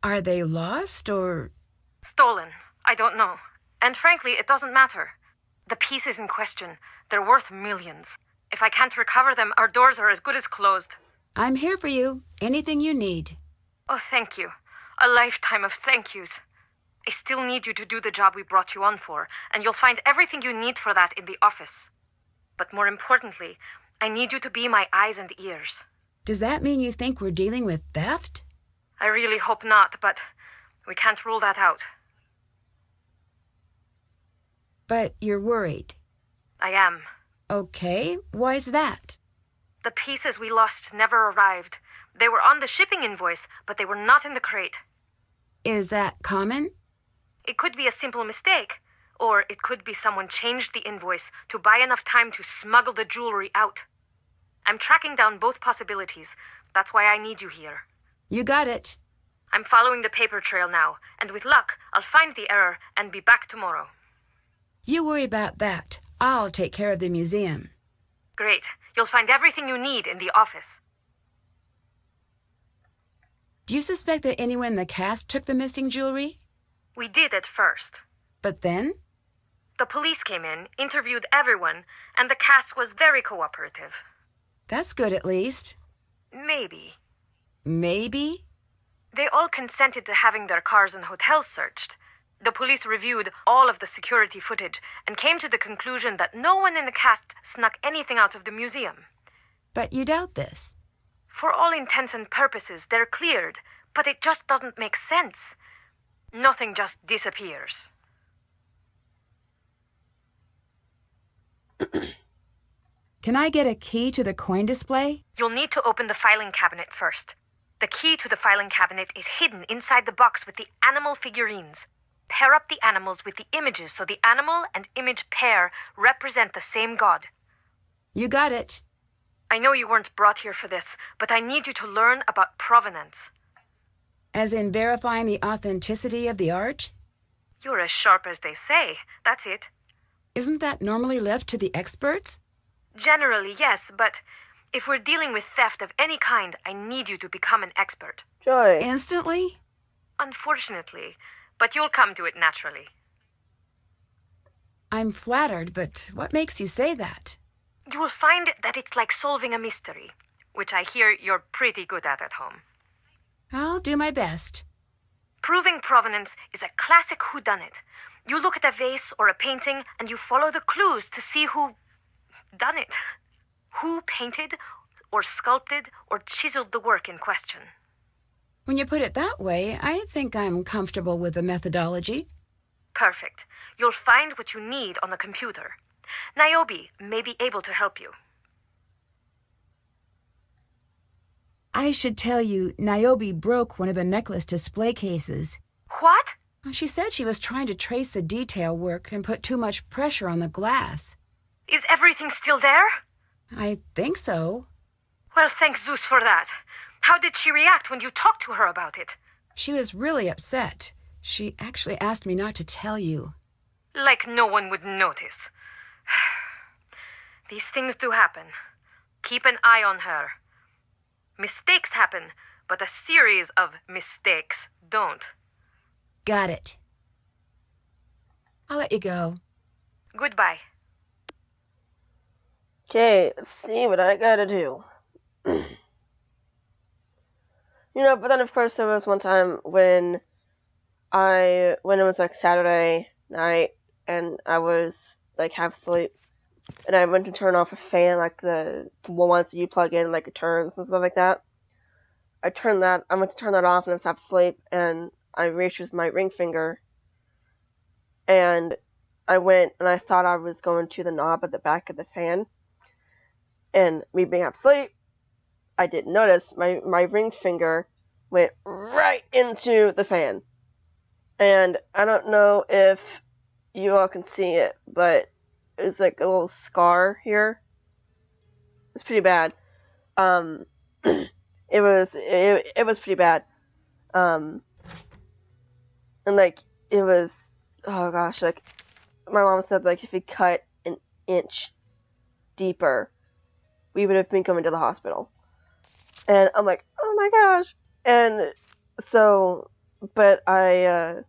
Are they lost or... Stolen. I don't know. And frankly, it doesn't matter. The pieces in question, they're worth millions. If I can't recover them, our doors are as good as closed. I'm here for you. Anything you need. Oh, thank you. A lifetime of thank yous. I still need you to do the job we brought you on for, and you'll find everything you need for that in the office. But more importantly, I need you to be my eyes and ears. Does that mean you think we're dealing with theft? I really hope not, but we can't rule that out. But you're worried. I am. Okay, why's that? The pieces we lost never arrived. They were on the shipping invoice, but they were not in the crate. Is that common? It could be a simple mistake, or it could be someone changed the invoice to buy enough time to smuggle the jewelry out. I'm tracking down both possibilities. That's why I need you here. You got it. I'm following the paper trail now, and with luck, I'll find the error and be back tomorrow. You worry about that. I'll take care of the museum. Great. You'll find everything you need in the office. Do you suspect that anyone in the cast took the missing jewelry? We did at first. But then? The police came in, interviewed everyone, and the cast was very cooperative. That's good at least. Maybe. Maybe? They all consented to having their cars and hotels searched. The police reviewed all of the security footage and came to the conclusion that no one in the cast snuck anything out of the museum. But you doubt this. For all intents and purposes, they're cleared, but it just doesn't make sense. Nothing just disappears. Can I get a key to the coin display? You'll need to open the filing cabinet first. The key to the filing cabinet is hidden inside the box with the animal figurines. Pair up the animals with the images so the animal and image pair represent the same god. You got it. I know you weren't brought here for this, but I need you to learn about provenance. As in verifying the authenticity of the art? You're as sharp as they say. That's it. Isn't that normally left to the experts? Generally, yes, but if we're dealing with theft of any kind, I need you to become an expert. Joy. Instantly? Unfortunately, but you'll come to it naturally. I'm flattered, but what makes you say that? You will find that it's like solving a mystery, which I hear you're pretty good at home. I'll do my best. Proving provenance is a classic whodunit. You look at a vase or a painting and you follow the clues to see who done it. Who painted or sculpted or chiseled the work in question. When you put it that way, I think I'm comfortable with the methodology. Perfect. You'll find what you need on the computer. Niobe may be able to help you. I should tell you, Niobe broke one of the necklace display cases. What? She said she was trying to trace the detail work and put too much pressure on the glass. Is everything still there? I think so. Well, thank Zeus for that. How did she react when you talked to her about it? She was really upset. She actually asked me not to tell you. Like no one would notice. These things do happen. Keep an eye on her. Mistakes happen, but a series of mistakes don't. Got it. I'll let you go. Goodbye. Okay, let's see what I gotta do. But then of course there was one time when it was like Saturday night and I was like half asleep and I went to turn off a fan, like the ones that you plug in, like it turns and stuff like that. I went to turn that off and I was half asleep and I reached with my ring finger and I went and I thought I was going to the knob at the back of the fan. And me being half asleep, I didn't notice my ring finger went right into the fan. And I don't know if you all can see it, but it's like a little scar here. It's pretty bad. It was pretty bad. And like it was, oh gosh, like my mom said, like if we cut an inch deeper, we would have been coming to the hospital. And I'm like, oh my gosh. And so, but I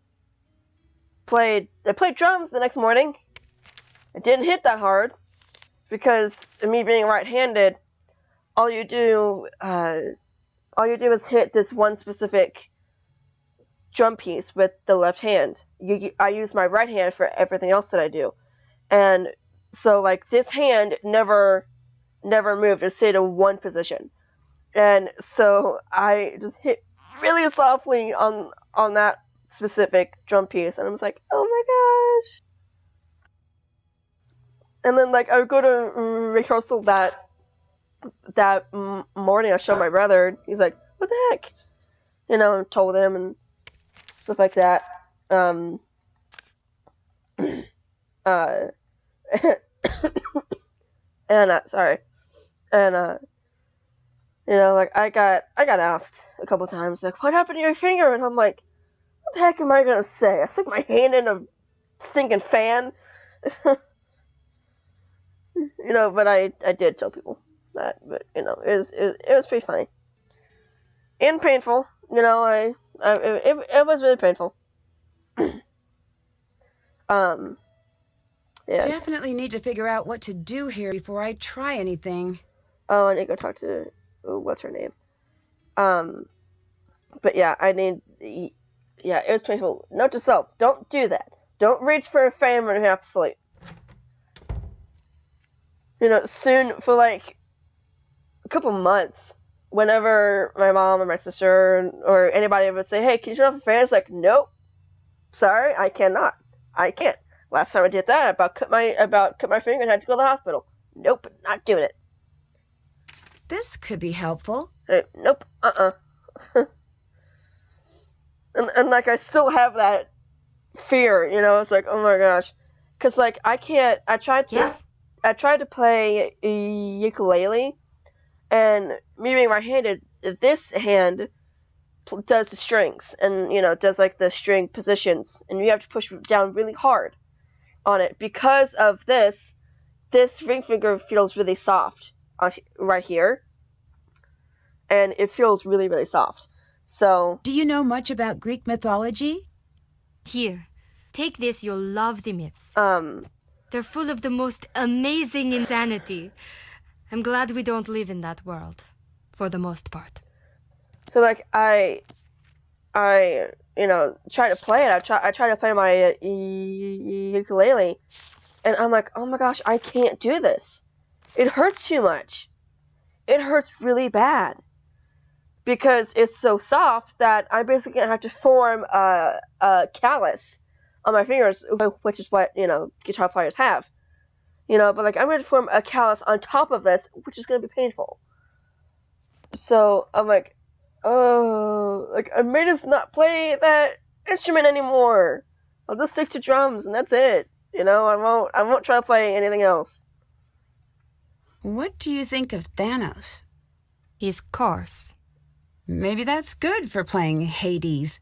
played drums the next morning. It didn't hit that hard because me being right-handed, all you do is hit this one specific drum piece with the left hand. I use my right hand for everything else that I do. And so like this hand never moved. It stayed in one position. And so I just hit really softly on that specific drum piece, and I was like, oh my gosh. And then like I would go to rehearsal that morning. I showed my brother. He's like, what the heck? And told him and stuff like that. And sorry. And like I got asked a couple times, like, what happened to your finger? And I'm like, what the heck am I gonna say? I stuck my hand in a stinking fan. But I did tell people that. But it was pretty funny and painful. It was really painful. Yeah. Definitely need to figure out what to do here before I try anything. Oh, I need to go talk to what's her name. But yeah, it was painful. Note to self: don't do that. Don't reach for a fan when you have to sleep. Soon, for like a couple months, whenever my mom or my sister or anybody would say, hey, can you turn off the fan? It's like, nope. Sorry, I cannot. I can't. Last time I did that, I about cut my finger and had to go to the hospital. Nope, not doing it. This could be helpful. Nope, and like I still have that fear, it's like, oh my gosh. Cause like I tried to play ukulele, And me being right-handed, this hand does the strings and, does like the string positions, and you have to push down really hard on it. Because of this ring finger feels really soft right here, and it feels really, really soft. So, Do you know much about Greek mythology? Here, take this, you'll love the myths. um, They're full of the most amazing insanity. I'm glad we don't live in that world, for the most part. so like I try to play it. I try to play my ukulele, and I'm like, oh my gosh, I can't do this. It hurts too much. It hurts really bad because it's so soft that I'm basically gonna have to form a callus on my fingers, which is what guitar players have. But like I'm gonna form a callus on top of this, which is gonna be painful. So I'm like, oh, like I may just not play that instrument anymore. I'll just stick to drums and that's it. I won't try to play anything else. What do you think of Thanos? He's coarse. Maybe that's good for playing Hades.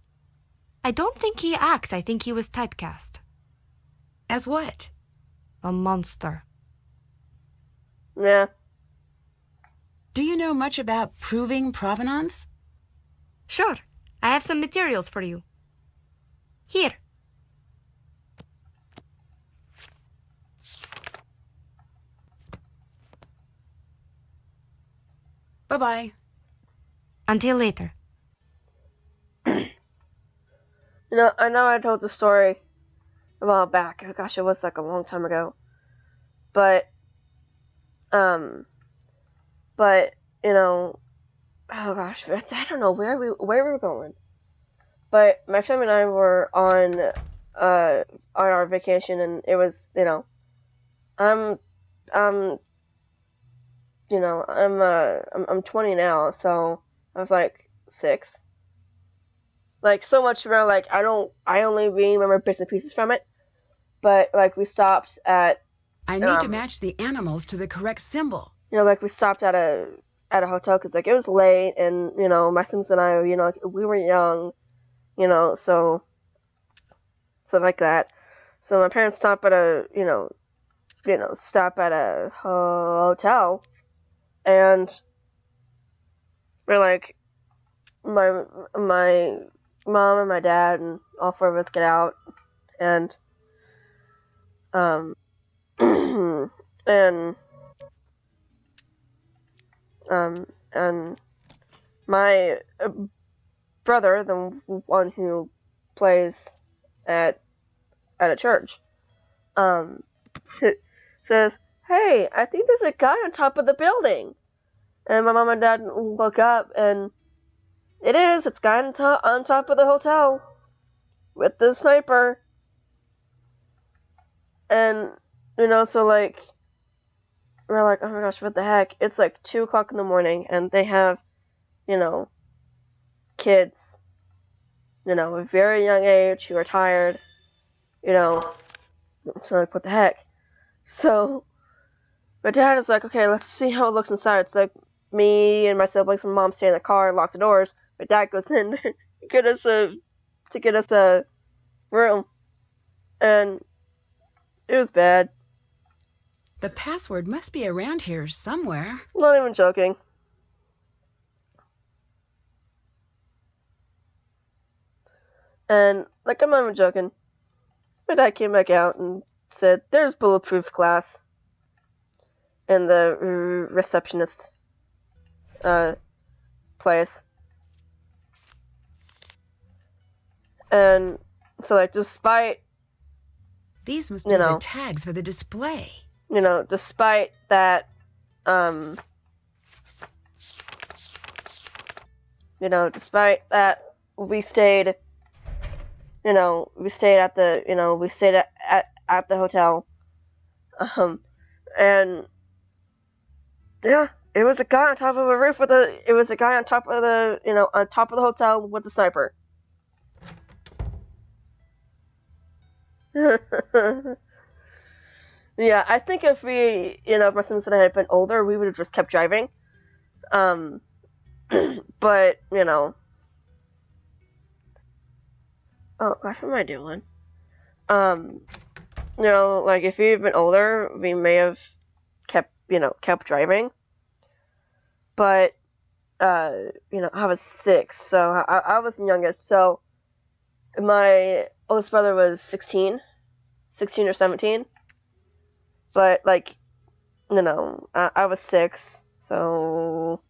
I don't think he acts. I think he was typecast. As what? A monster. Yeah. Do you know much about proving provenance? Sure, I have some materials for you. Here. Bye-bye. Until later. I know I told the story a while back. Oh, gosh, it was like a long time ago. But, oh gosh, I don't know where we were going. But my family and I were on our vacation, and it was, I'm 20 now, so I was like 6. Like so much where like I only remember bits and pieces from it. But like we stopped at I need to match the animals to the correct symbol. like we stopped at a hotel because like it was late, and my siblings and I, like, we were young, so like that. So my parents stopped at a hotel, and we're like my mom and my dad and all 4 of us get out, and and my brother, the one who plays at a church, says, "Hey, I think there's a guy on top of the building." And my mom and dad look up, and it's a guy on top of the hotel with the sniper. And so like we're like, oh my gosh, what the heck? It's like 2 o'clock in the morning, and they have kids a very young age who are tired, so like, what the heck? So my dad is like, okay, let's see how it looks inside. It's like me and my siblings and mom stay in the car and lock the doors. My dad goes in to get us a room, and it was bad. The password must be around here somewhere. Not even joking. And like, I'm not even joking. My dad came back out and said, "There's bulletproof glass in the receptionist place." And so like, despite These must be the tags for the display. Despite that, despite that, we stayed at the hotel, and yeah, it was a guy on top of a roof it was a guy on top of the hotel with a sniper. Yeah, I think if my siblings and I had been older, we would have just kept driving. But, you know, oh gosh, what am I doing? You know, like if we'd been older, we may have kept driving. But, you know, I was 6, so I was the youngest. So my oldest brother was 16 or 17. But, like, you know, I was 6, so,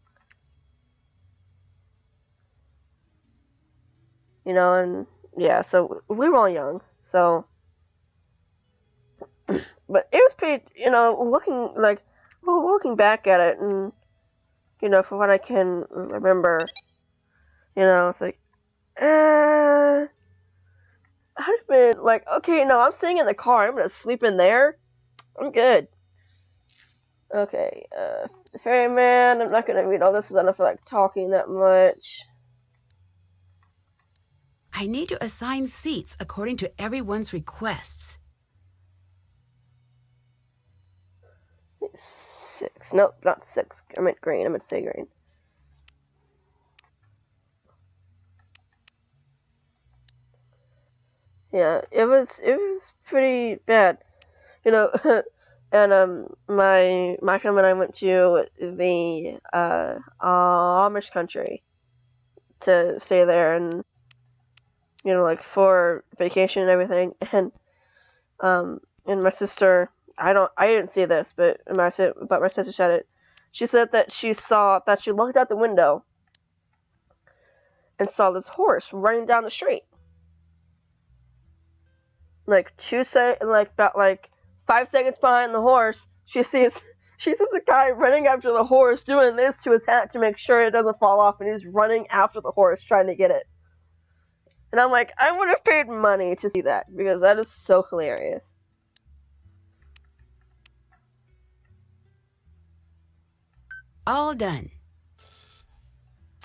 you know, and yeah, so we were all young, so, but it was pretty, you know, looking back at it, and, you know, from what I can remember, you know, it's like, I'd have been like, okay, no, I'm sitting in the car, I'm gonna sleep in there, I'm good. Okay, the ferryman, I'm not gonna read all this because I don't feel like talking that much. I need to assign seats according to everyone's requests. 6. Nope, not 6. I meant green. I meant to say green. Yeah, it was pretty bad. You know, and my family and I went to the Amish country to stay there, and you know, like for vacation and everything. And my sister, I didn't see this, but my sister said it. She said that she looked out the window and saw this horse running down the street. Like about 5 seconds behind the horse, she sees the guy running after the horse, doing this to his hat to make sure it doesn't fall off, and he's running after the horse trying to get it. And I'm like, I would have paid money to see that, because that is so hilarious. All done.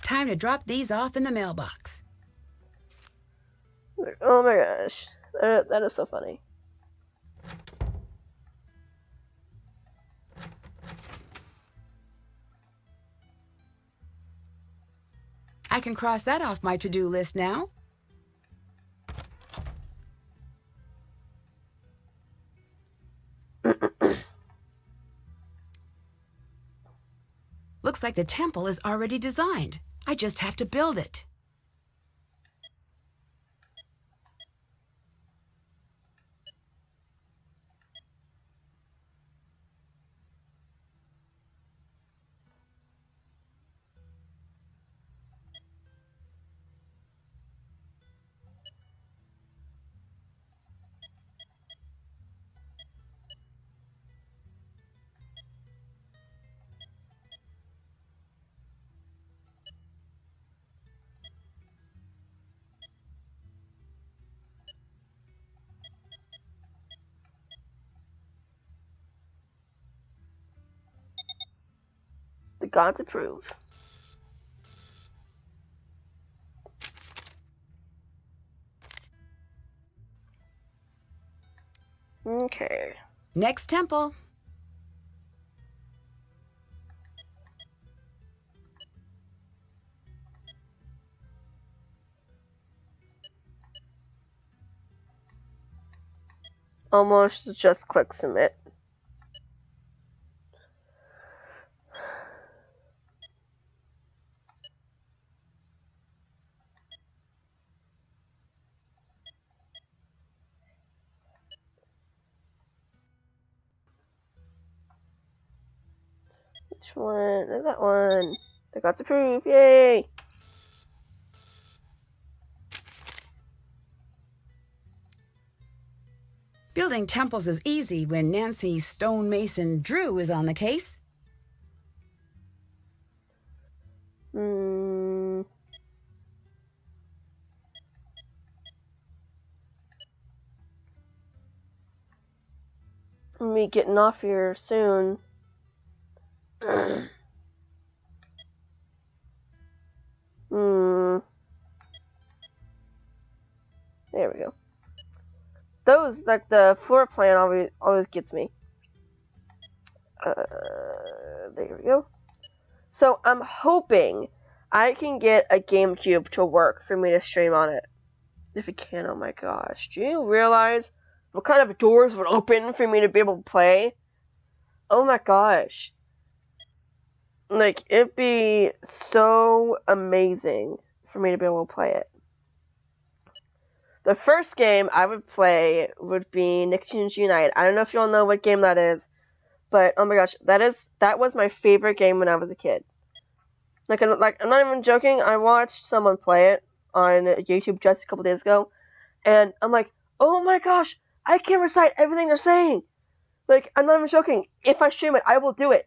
Time to drop these off in the mailbox. Oh my gosh, that is so funny. I can cross that off my to-do list now. Looks like the temple is already designed. I just have to build it. The gods approve. Okay. Next temple. Almost just click submit. Which one? That one. The gods approve. Yay! Building temples is easy when Nancy Stonemason Drew is on the case. Me getting off here soon. There we go. Those, like, the floor plan always gets me. There we go. So I'm hoping I can get a GameCube to work for me to stream on it. If it can, oh my gosh. Do you realize what kind of doors would open for me to be able to play? Oh my gosh. Like, it'd be so amazing for me to be able to play it. The first game I would play would be Nicktoons Unite. I don't know if you all know what game that is, but oh my gosh, that was my favorite game when I was a kid. Like I'm not even joking. I watched someone play it on YouTube just a couple days ago, and I'm like, oh my gosh, I can recite everything they're saying. Like, I'm not even joking. If I stream it, I will do it.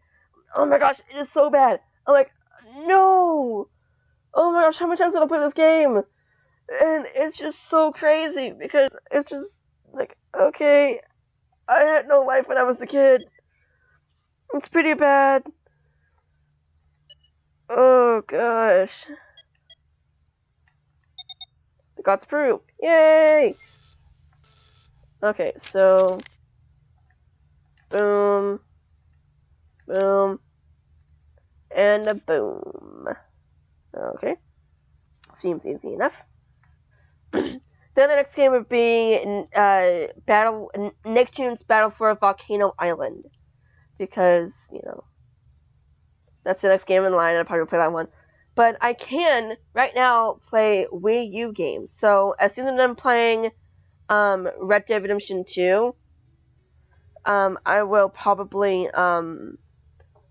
Oh my gosh, it is so bad. I'm like, no. Oh my gosh, how many times did I play this game? And it's just so crazy because it's just like, okay, I had no life when I was a kid. It's pretty bad. Oh gosh. The God's proof. Yay! Okay, so boom, boom, and a boom. Okay. Seems easy enough. Then the next game would be Nicktoons Battle for Volcano Island. Because, you know, that's the next game in line, and I'll probably play that one. But I can, right now, play Wii U games. So, as soon as I'm playing Red Dead Redemption 2, I will probably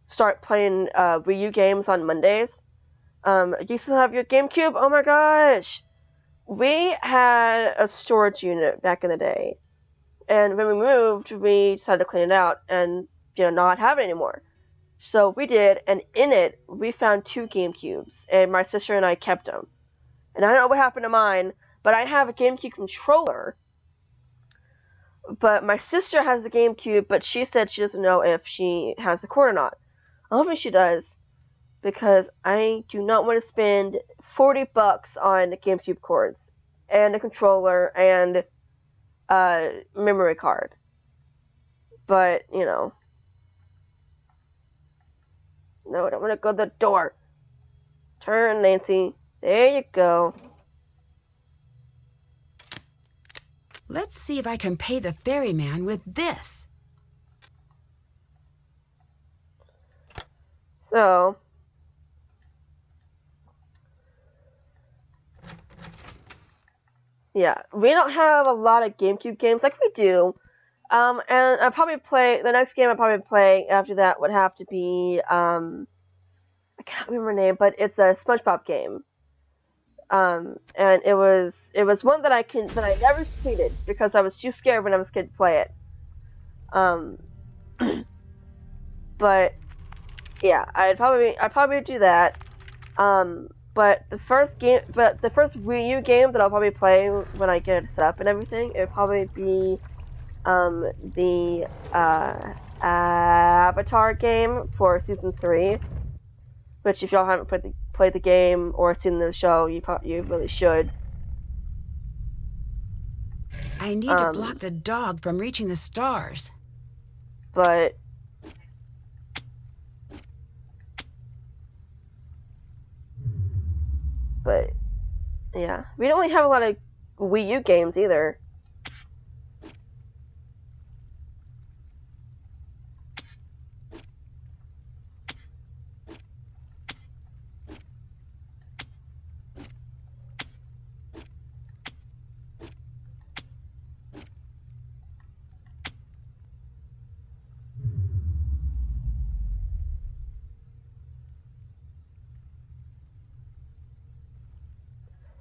start playing Wii U games on Mondays. You still have your GameCube? Oh my gosh! We had a storage unit back in the day. And when we moved, we decided to clean it out and, you know, not have it anymore. So we did, and in it, we found 2 GameCubes, and my sister and I kept them. And I don't know what happened to mine, but I have a GameCube controller. But my sister has the GameCube, but she said she doesn't know if she has the cord or not. I'm hoping she does, because I do not want to spend $40 on the GameCube cords, and a controller, and memory card. But, you know. No, I don't want to go to the door. Turn, Nancy. There you go. Let's see if I can pay the ferryman with this. So, yeah, we don't have a lot of GameCube games like we do. And I probably play the next game I probably play after that would have to be I can't remember the name, but it's a SpongeBob game. And it was one that I never completed because I was too scared when I was a kid to play it. But yeah, I'd probably do that. But the first Wii U game that I'll probably play when I get it set up and everything, it would probably be the Avatar game for season 3, which if y'all haven't played the game or seen the show, you really should. I need to block the dog from reaching the stars. But yeah, we don't really have a lot of Wii U games either.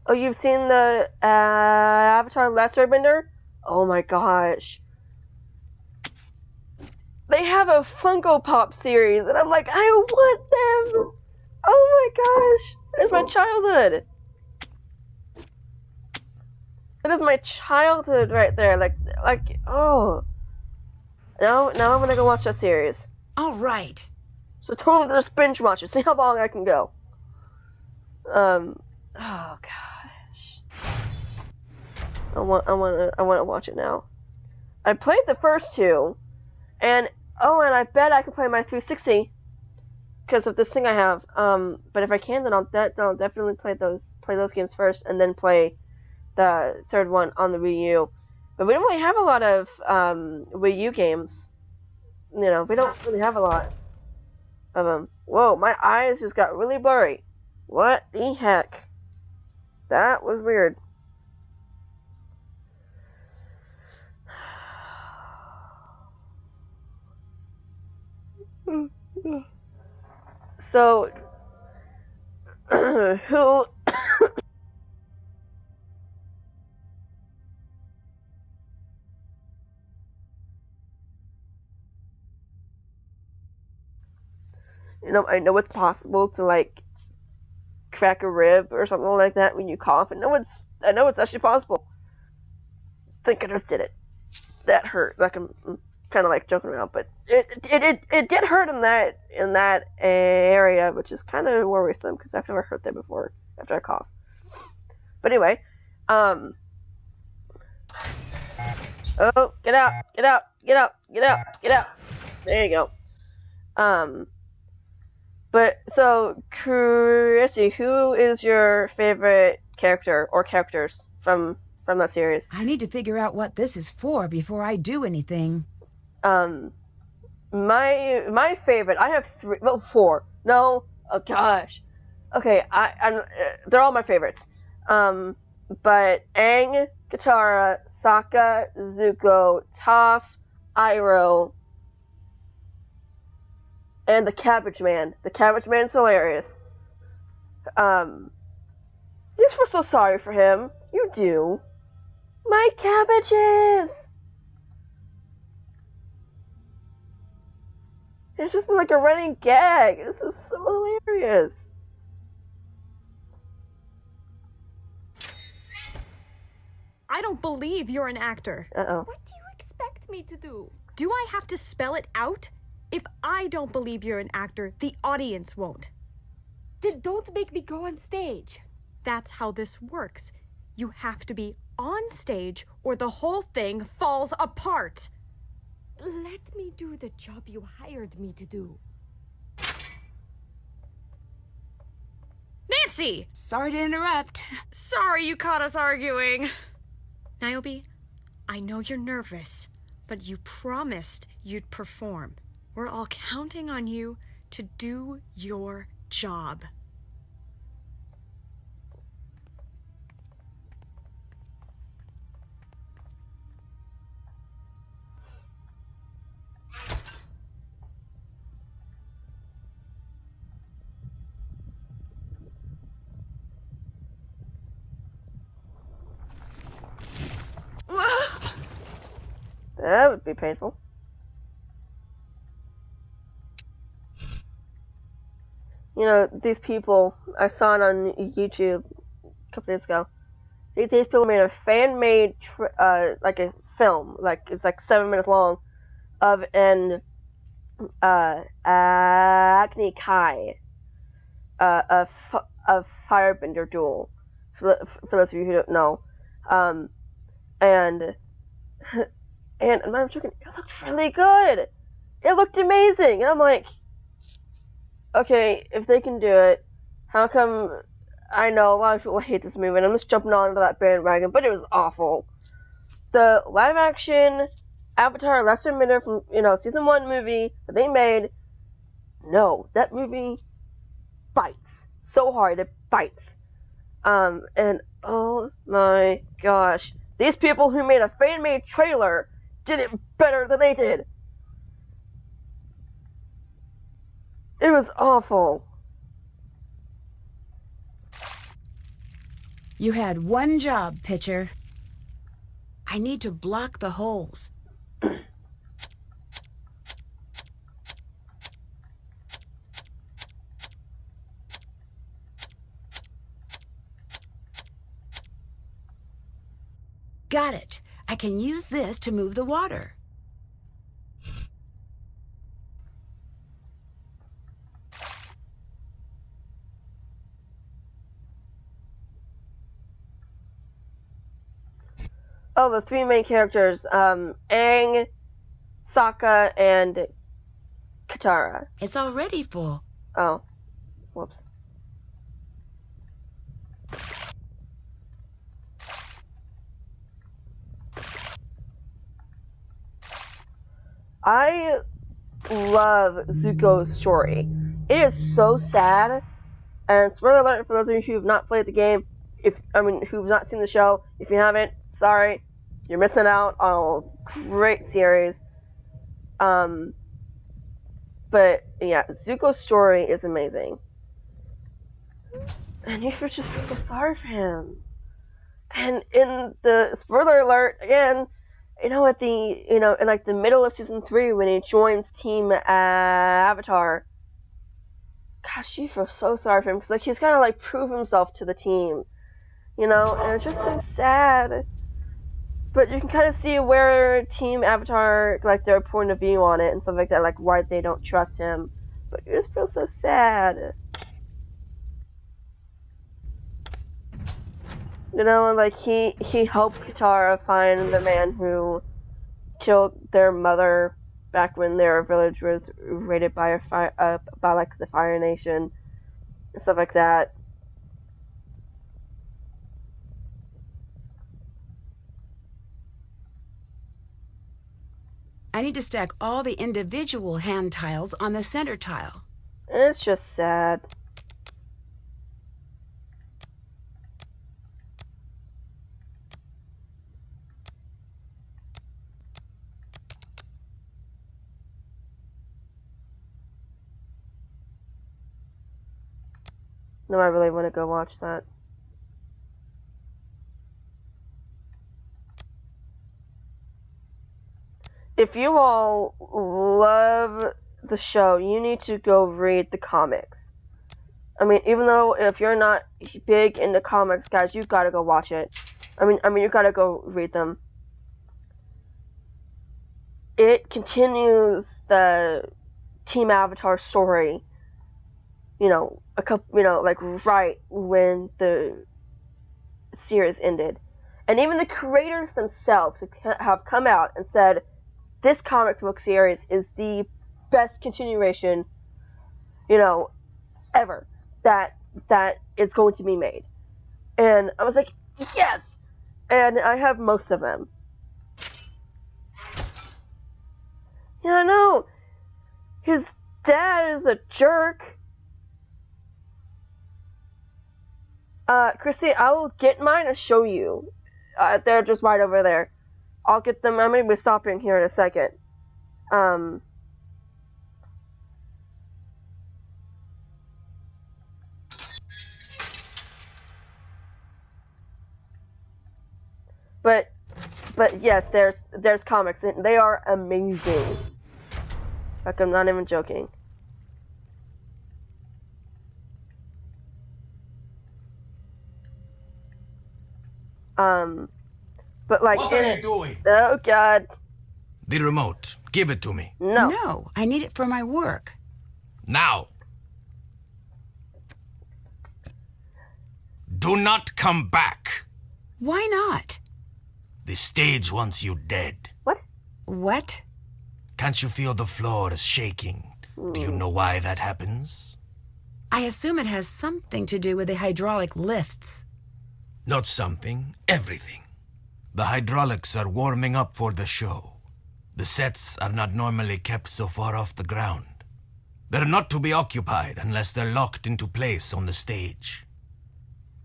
Oh, you've seen the Avatar Last Airbender? Oh my gosh. They have a Funko Pop series, and I'm like, I want them! Oh my gosh! That is my childhood! That is my childhood right there. Like, oh. Now I'm gonna go watch that series. All right. So totally just binge watch it. See how long I can go. Oh gosh. I want to watch it now. I played the first 2, and I bet I can play my 360 because of this thing I have. But if I can, then I'll definitely play those games first, and then play the third one on the Wii U. But we don't really have a lot of Wii U games. You know, we don't really have a lot of them. Whoa, my eyes just got really blurry. What the heck? That was weird. So, who... You know, I know it's possible to, like, crack a rib or something like that when you cough. I know it's actually possible. I think I just did it. That hurt. Like, I'm kind of, like, joking around, but it did hurt in that area, which is kind of worrisome, because I've never hurt there before after I cough. But anyway, oh, get out. There you go. But, so, Chrissy, who is your favorite character or characters from that series? I need to figure out what this is for before I do anything. My favorite, I have four. No, oh gosh. Okay, they're all my favorites. But Aang, Katara, Sokka, Zuko, Toph, Iroh, and the Cabbage Man. The Cabbage Man's hilarious. You just feel so sorry for him. You do. My cabbages! It's just been like a running gag. This is so hilarious. I don't believe you're an actor. Uh-oh. What do you expect me to do? Do I have to spell it out? If I don't believe you're an actor, the audience won't. Then don't make me go on stage. That's how this works. You have to be on stage or the whole thing falls apart. Let me do the job you hired me to do. Nancy! Sorry to interrupt. Sorry you caught us arguing. Niobe, I know you're nervous, but you promised you'd perform. We're all counting on you to do your job. That would be painful. You know, these people, I saw it on YouTube a couple days ago. These people made a fan-made, like a film, like it's like 7 minutes long, of an Agni Kai, a firebender duel. For those of you who don't know, and I'm not joking, it looked really good. It looked amazing. And I'm like, okay, if they can do it, how come? I know a lot of people hate this movie, and I'm just jumping onto that bandwagon, but it was awful. The live action Avatar Lesser Emitter from, season 1 movie that they made, no, that movie bites so hard, it bites. And oh my gosh, these people who made a fan-made trailer did it better than they did. It was awful. You had one job, pitcher. I need to block the holes. Got it. I can use this to move the water. Oh, the three main characters, Aang, Sokka, and Katara. It's already full. Oh, whoops. I love Zuko's story. It is so sad. And spoiler alert for those of you who have not played the game, who've not seen the show. If you haven't, sorry, you're missing out on a great series. But yeah, Zuko's story is amazing, and you just feel so sorry for him. And in the spoiler alert again, at the in like the middle of season 3 when he joins Team Avatar, gosh, you feel so sorry for him because like he's gotta like prove himself to the team, and it's just so sad. But you can kind of see where Team Avatar, like their point of view on it and stuff like that, like why they don't trust him. But you just feel so sad. And like he helps Katara find the man who killed their mother back when their village was raided by like the Fire Nation and stuff like that. I need to stack all the individual hand tiles on the center tile. It's just sad. No, I really want to go watch that. If you all love the show, you need to go read the comics. I mean, even though if you're not big into comics, guys, you've got to go watch it. I mean, you've got to go read them. It continues the Team Avatar story. Like right when the series ended, and even the creators themselves have come out and said this comic book series is the best continuation, ever that is going to be made. And I was like, yes! And I have most of them. Yeah, no. His dad is a jerk. Christy, I will get mine and show you. They're just right over there. I'll get them. I'm going to be stopping here in a second. But yes, there's comics and they are amazing. Like, I'm not even joking. But like, What are you doing? Oh God. The remote. Give it to me. No. No, I need it for my work. Now. Do not come back. Why not? The stage wants you dead. What? What? Can't you feel the floor is shaking? Do you know why that happens? I assume it has something to do with the hydraulic lifts. Not something, everything. The hydraulics are warming up for the show. The sets are not normally kept so far off the ground. They're not to be occupied unless they're locked into place on the stage.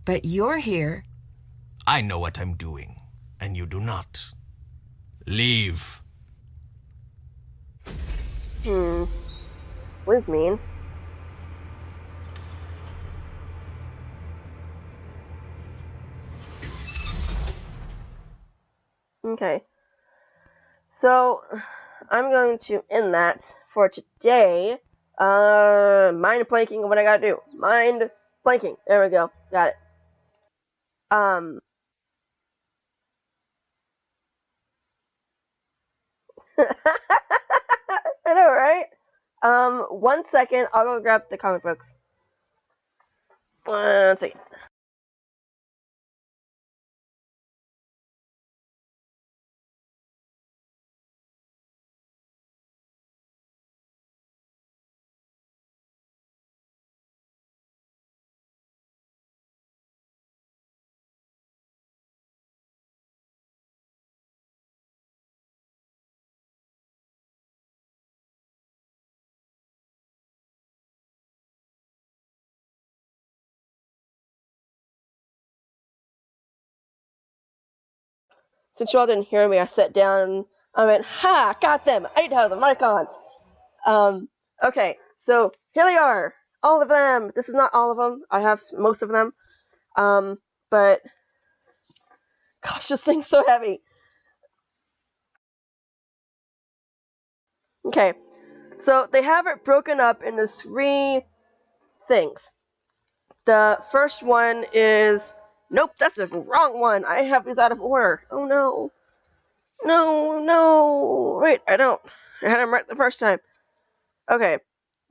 But you're here. I know what I'm doing, and you do not. Leave. What does it mean? Okay. So, I'm going to end that for today. Mind blanking what I gotta do. Mind blanking. There we go. Got it. I know, right? 1 second. I'll go grab the comic books. 1 second. since y'all didn't hear me, I sat down and I went, ha, got them. I need to have the mic on. Okay, so here they are. All of them. This is not all of them. I have most of them. But, gosh, this thing's so heavy. Okay, so they have it broken up into 3 things. The first one is, nope, that's the wrong one. I have these out of order. Oh no. No. Wait, I don't. I had them right the first time. Okay.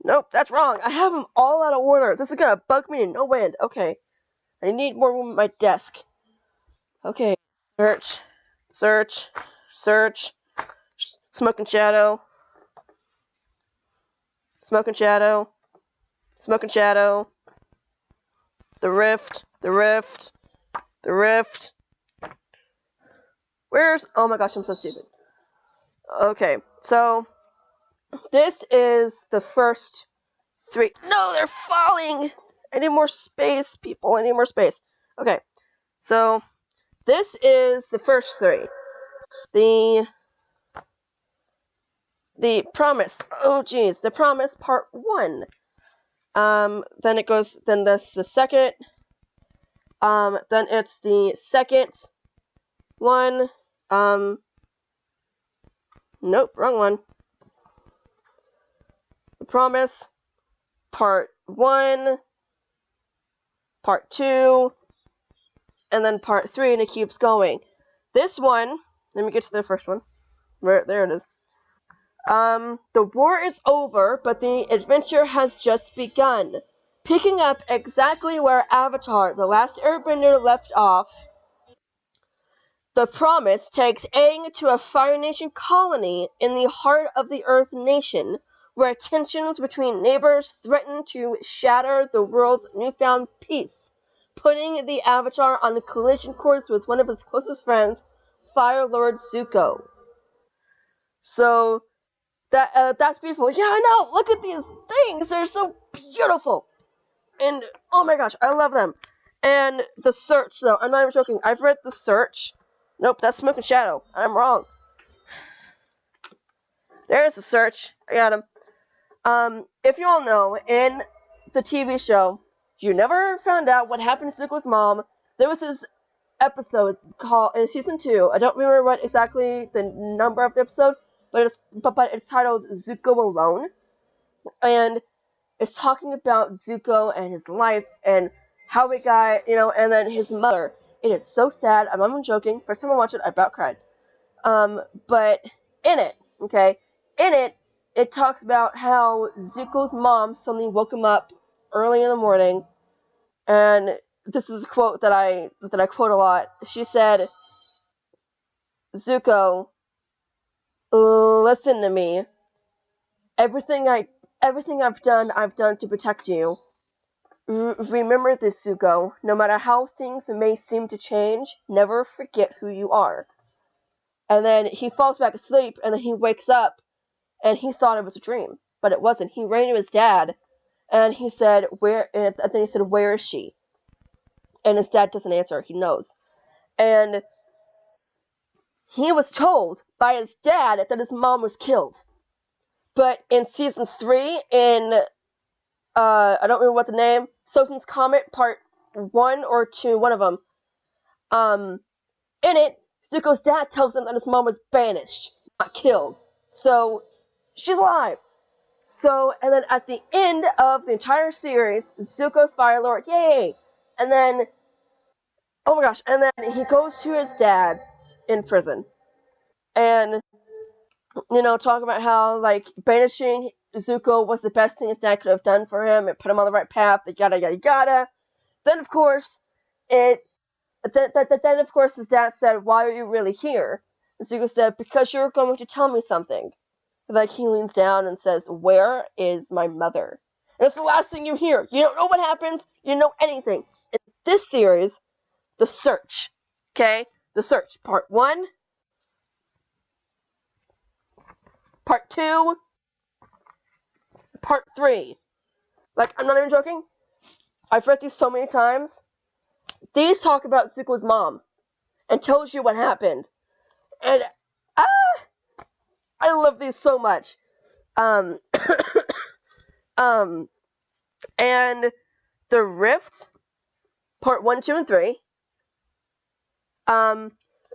Nope, that's wrong. I have them all out of order. This is gonna bug me to no end. Okay. I need more room at my desk. Okay. Search. Smoke and shadow. The rift. Where's... Oh my gosh, I'm so stupid. Okay, so this is the first 3. No, they're falling! I need more space, people. I need more space. Okay, so this is the first 3. The Promise. Oh, geez. The Promise, part 1. Then it goes... Then that's the second. Then it's the second one. Nope, wrong one. The Promise, part 1, part 2, and then part 3, and it keeps going. This one, let me get to the first one. There it is. The war is over, but the adventure has just begun. Picking up exactly where Avatar, The Last Airbender, left off, The Promise takes Aang to a Fire Nation colony in the heart of the Earth Nation, where tensions between neighbors threaten to shatter the world's newfound peace, putting the Avatar on a collision course with one of his closest friends, Fire Lord Zuko. So, that's beautiful. Yeah, I know! Look at these things! They're so beautiful! And, oh my gosh, I love them. And The Search, though, I'm not even joking. I've read The Search. Nope, that's Smoke and Shadow. I'm wrong. There's The Search. I got him. If you all know, in the TV show, you never found out what happened to Zuko's mom. There was this episode called, in season 2, I don't remember what exactly the number of the episode, but it's titled Zuko Alone. And it's talking about Zuko and his life and how he got, and then his mother. It is so sad. I'm not even joking. First time I watched it, I about cried. But in it, it talks about how Zuko's mom suddenly woke him up early in the morning, and this is a quote that I quote a lot. She said, "Zuko, listen to me. Everything I've done to protect you. Remember this, Zuko. No matter how things may seem to change, never forget who you are." And then he falls back asleep, and then he wakes up, and he thought it was a dream, but it wasn't. He ran to his dad, and he said, "Where?" And then he said, "Where is she?" And his dad doesn't answer. He knows, and he was told by his dad that his mom was killed. But in season 3, I don't remember what the name, Sozin's Comet, part 1 or 2, one of them, in it, Zuko's dad tells him that his mom was banished, not killed. So, she's alive. So, and then at the end of the entire series, Zuko's Fire Lord, yay! And then, oh my gosh, and then he goes to his dad in prison. And, talk about how, banishing Zuko was the best thing his dad could have done for him. It put him on the right path, yada. Then, of course, his dad said, "Why are you really here?" And Zuko said, "Because you're going to tell me something." He leans down and says, "Where is my mother?" And it's the last thing you hear. You don't know what happens. You don't know anything. In this series, The Search. Okay? The Search. Part 1. Part 2. Part 3. I'm not even joking. I've read these so many times. These talk about Zuko's mom and tells you what happened. And ah, I love these so much. Um, and the Rift, part 1, 2, and 3.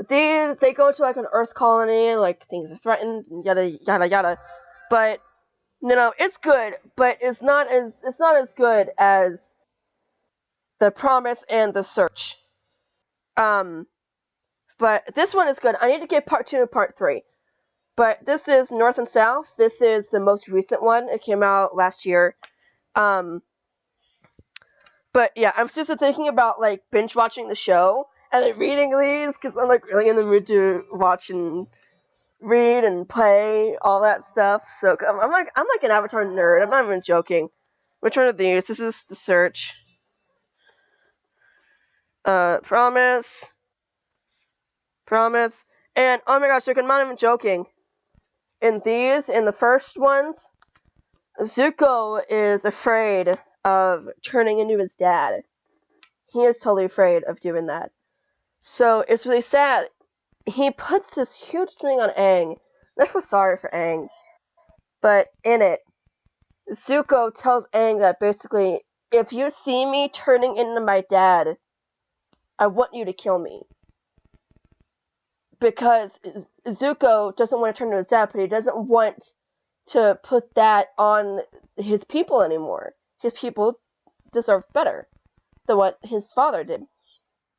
They go to like an Earth colony, like things are threatened, and yada yada yada. But it's good, but it's not as good as The Promise and The Search. But this one is good. I need to get part 2 and part 3. But this is North and South. This is the most recent one. It came out last year. But yeah, I'm seriously thinking about like binge watching the show and then reading these because I'm like really in the mood to watch and read and play all that stuff. So I'm like an Avatar nerd. I'm not even joking. Which one of these? This is The Search. Promise. And oh my gosh, I'm not even joking. In the first ones, Zuko is afraid of turning into his dad. He is totally afraid of doing that. So it's really sad. He puts this huge thing on Aang. I feel sorry for Aang. But in it, Zuko tells Aang that basically, if you see me turning into my dad, I want you to kill me. Because Zuko doesn't want to turn to his dad, but he doesn't want to put that on his people anymore. His people deserve better than what his father did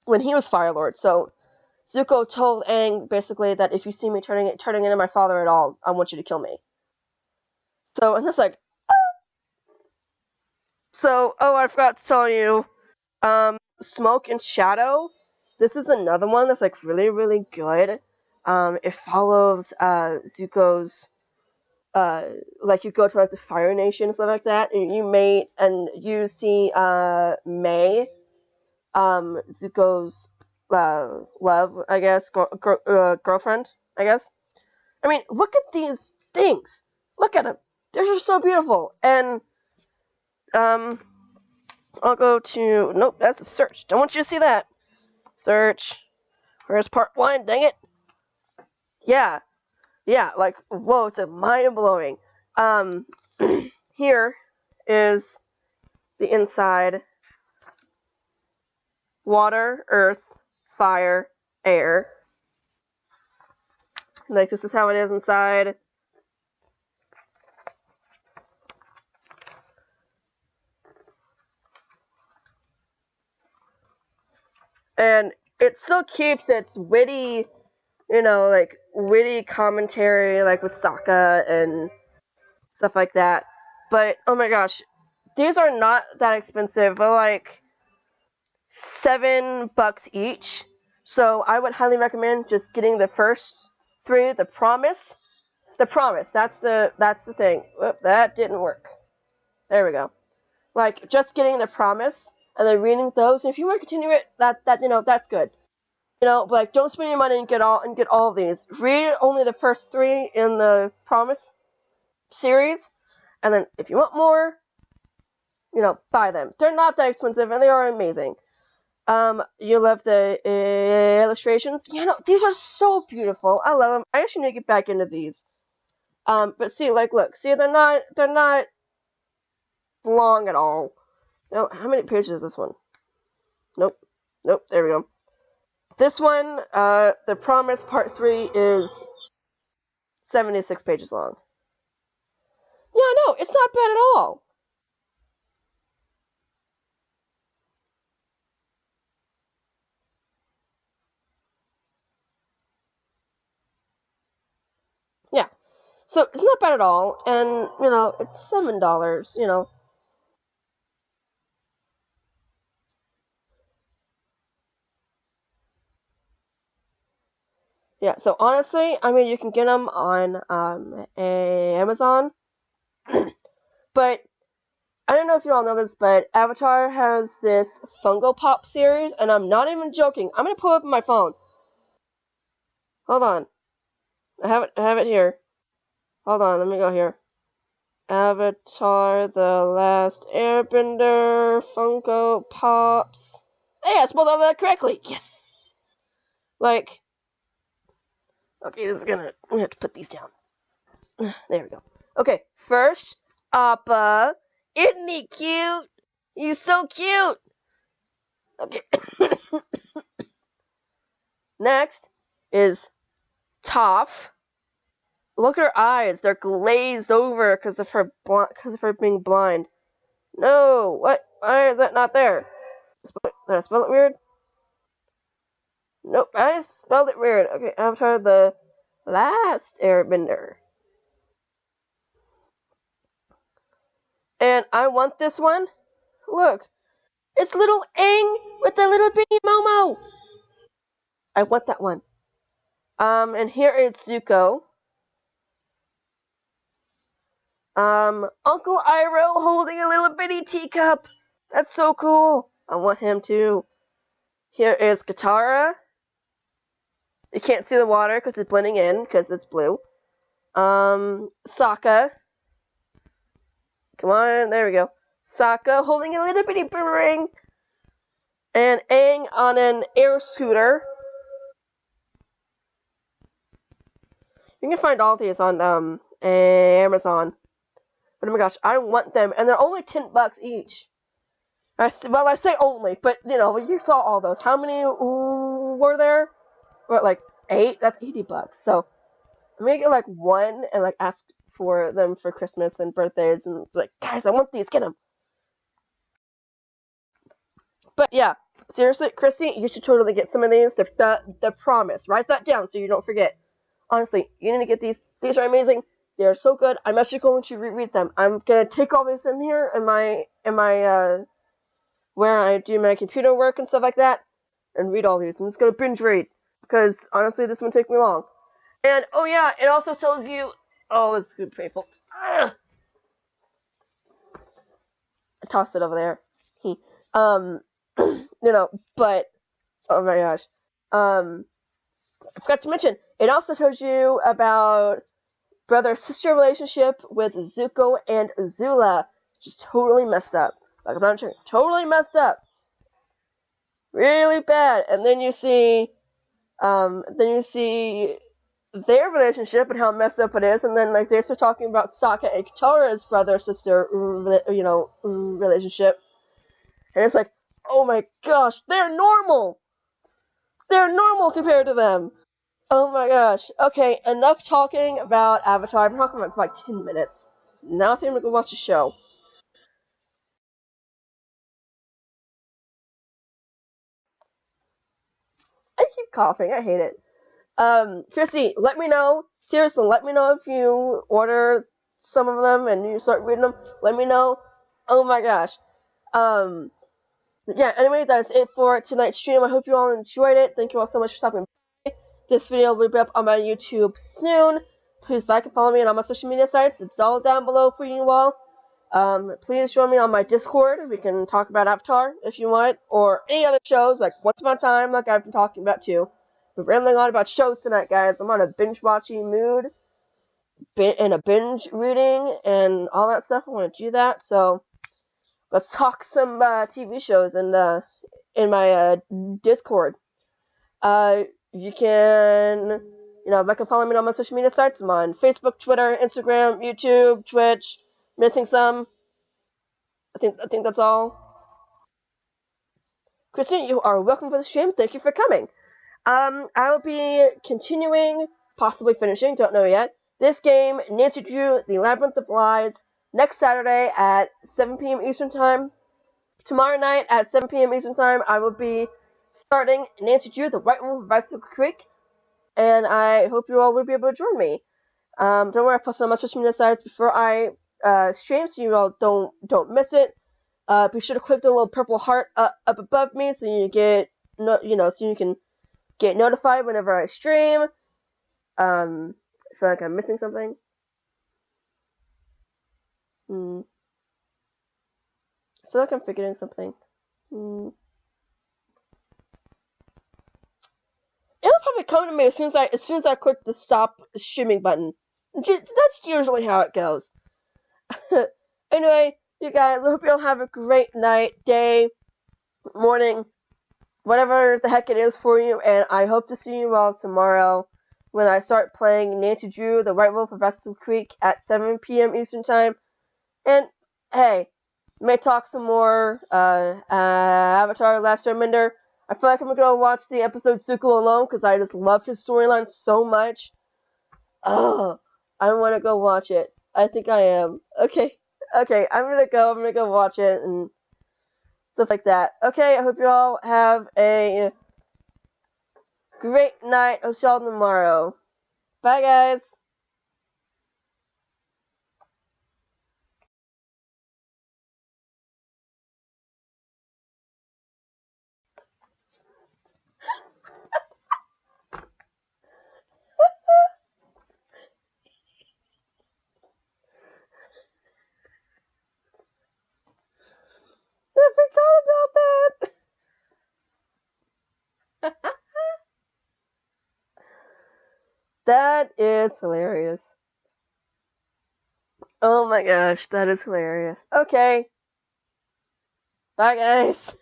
when he was Fire Lord. So Zuko told Aang basically that if you see me turning into my father at all, I want you to kill me. So, and it's like, so, I forgot to tell you, Smoke and Shadow. This is another one that's like really, really good. It follows Zuko's like you go to like the Fire Nation and stuff like that, and you mate and you see May, Zuko's love, I guess, girlfriend, I guess. I mean, look at these things. Look at them. They're just so beautiful. And I'll go to nope. That's a Search. Don't want you to see that. Search. Where's part 1? Dang it. Yeah, like, whoa, it's mind-blowing. Here is the inside. Water, earth, fire, air. Like, this is how it is inside. And it still keeps its witty, witty commentary, like with Sokka and stuff like that. But, oh my gosh, these are not that expensive. They're like $7 each. So I would highly recommend just getting the first 3, The Promise. That's the thing. Whoop, that didn't work. There we go. Like, just getting The Promise and then reading those. And if you want to continue it, that's good. But like, don't spend your money and get all of these. Read only the first 3 in the Promise series, and then if you want more, buy them. They're not that expensive, and they are amazing. You love the illustrations. These are so beautiful. I love them. I actually need to get back into these. But see, like, look, see, they're not long at all. No, how many pages is this one? Nope. There we go. This one, The Promise Part 3 is 76 pages long. Yeah, no, it's not bad at all. Yeah. So, it's not bad at all, and, it's $7, Yeah, so honestly, I mean, you can get them on Amazon, but I don't know if you all know this, but Avatar has this Funko Pop series, and I'm not even joking. I'm gonna pull it up on my phone. Hold on, I have it here. Hold on, let me go here. Avatar: The Last Airbender Funko Pops. Hey, I spelled all that correctly. Yes. Like, Okay, I'm gonna have to put these down. There we go. Okay, first, Appa. Isn't he cute? He's so cute. Okay. Next is Toph. Look at her eyes. They're glazed over because of her being blind. No, what? Why is that not there? Did I spell it weird? Nope, I spelled it weird. Okay, Avatar the Last Airbender. And I want this one. Look, it's little Aang with the little bitty Momo. I want that one. And here is Zuko. Uncle Iroh holding a little bitty teacup. That's so cool. I want him too. Here is Katara. You can't see the water because it's blending in because it's blue. Sokka. Come on, there we go. Sokka holding a little bitty boomerang. And Aang on an air scooter. You can find all these on Amazon. But oh my gosh, I want them, and they're only $10 each. I say only, but you saw all those. How many were there? What, like 8? That's $80. So I'm gonna get like one and like ask for them for Christmas and birthdays, and like, guys, I want these. Get them. But yeah, seriously, Christy, you should totally get some of these. The promise. Write that down so you don't forget. Honestly, you need to get these. These are amazing. They are so good. I'm actually going to reread them. I'm gonna take all this in here in my where I do my computer work and stuff like that, and read all these. I'm just gonna binge read because honestly, this one take me long. And oh yeah, it also tells you. Oh, this is good, people. I tossed it over there. But oh my gosh. I forgot to mention, it also tells you about brother-sister relationship with Zuko and Azula. Just totally messed up. Like I'm not sure, totally messed up. Really bad. And then you see their relationship and how messed up it is, and then like they start talking about Sokka and Katara's brother-sister, relationship, and it's like, oh my gosh, they're normal. They're normal compared to them. Oh my gosh. Okay, enough talking about Avatar. I've been talking about it for like 10 minutes. Now I think I'm gonna go watch the show. I keep coughing. I hate it. Christy, let me know. Seriously, let me know if you order some of them and you start reading them. Let me know. Oh my gosh. Yeah, anyway, that's it for tonight's stream. I hope you all enjoyed it. Thank you all so much for stopping by. This video will be up on my YouTube soon. Please like and follow me on all my social media sites. It's all down below for you all. Please join me on my Discord. We can talk about Avatar if you want, or any other shows like Once Upon a Time, like I've been talking about too. We're rambling on about shows tonight, guys. I'm on a binge watching mood and a binge reading and all that stuff. I want to do that, so let's talk some TV shows in my Discord. You can, follow me on my social media sites. I'm on Facebook, Twitter, Instagram, YouTube, Twitch. Missing some. I think that's all. Kristen, you are welcome for the stream. Thank you for coming. I will be continuing, possibly finishing, don't know yet, this game, Nancy Drew, The Labyrinth of Lies, next Saturday at 7 p.m. Eastern Time. Tomorrow night at 7 p.m. Eastern Time, I will be starting Nancy Drew, The White Wolf of Bicycle Creek, and I hope you all will be able to join me. Don't worry, I post on my social media sites before I stream, so you all don't miss it. Be sure to click the little purple heart up above me, so you get so you can get notified whenever I stream. I feel like I'm missing something. I feel like I'm forgetting something. It'll probably come to me as soon as I click the stop streaming button. That's usually how it goes. Anyway, you guys, I hope you all have a great night, day, morning, whatever the heck it is for you, and I hope to see you all tomorrow when I start playing Nancy Drew, The White Wolf of Rescue Creek at 7 p.m. Eastern Time. And, hey, may talk some more Avatar Last Airbender. I feel like I'm going to go watch the episode Zuko alone because I just love his storyline so much. Oh, I want to go watch it. I think I am. Okay, I'm going to go watch it and stuff like that. Okay, I hope you all have a great night. I'll see y'all tomorrow. Bye, guys. I forgot about that. That is hilarious. Oh my gosh, that is hilarious. Okay. Bye, guys.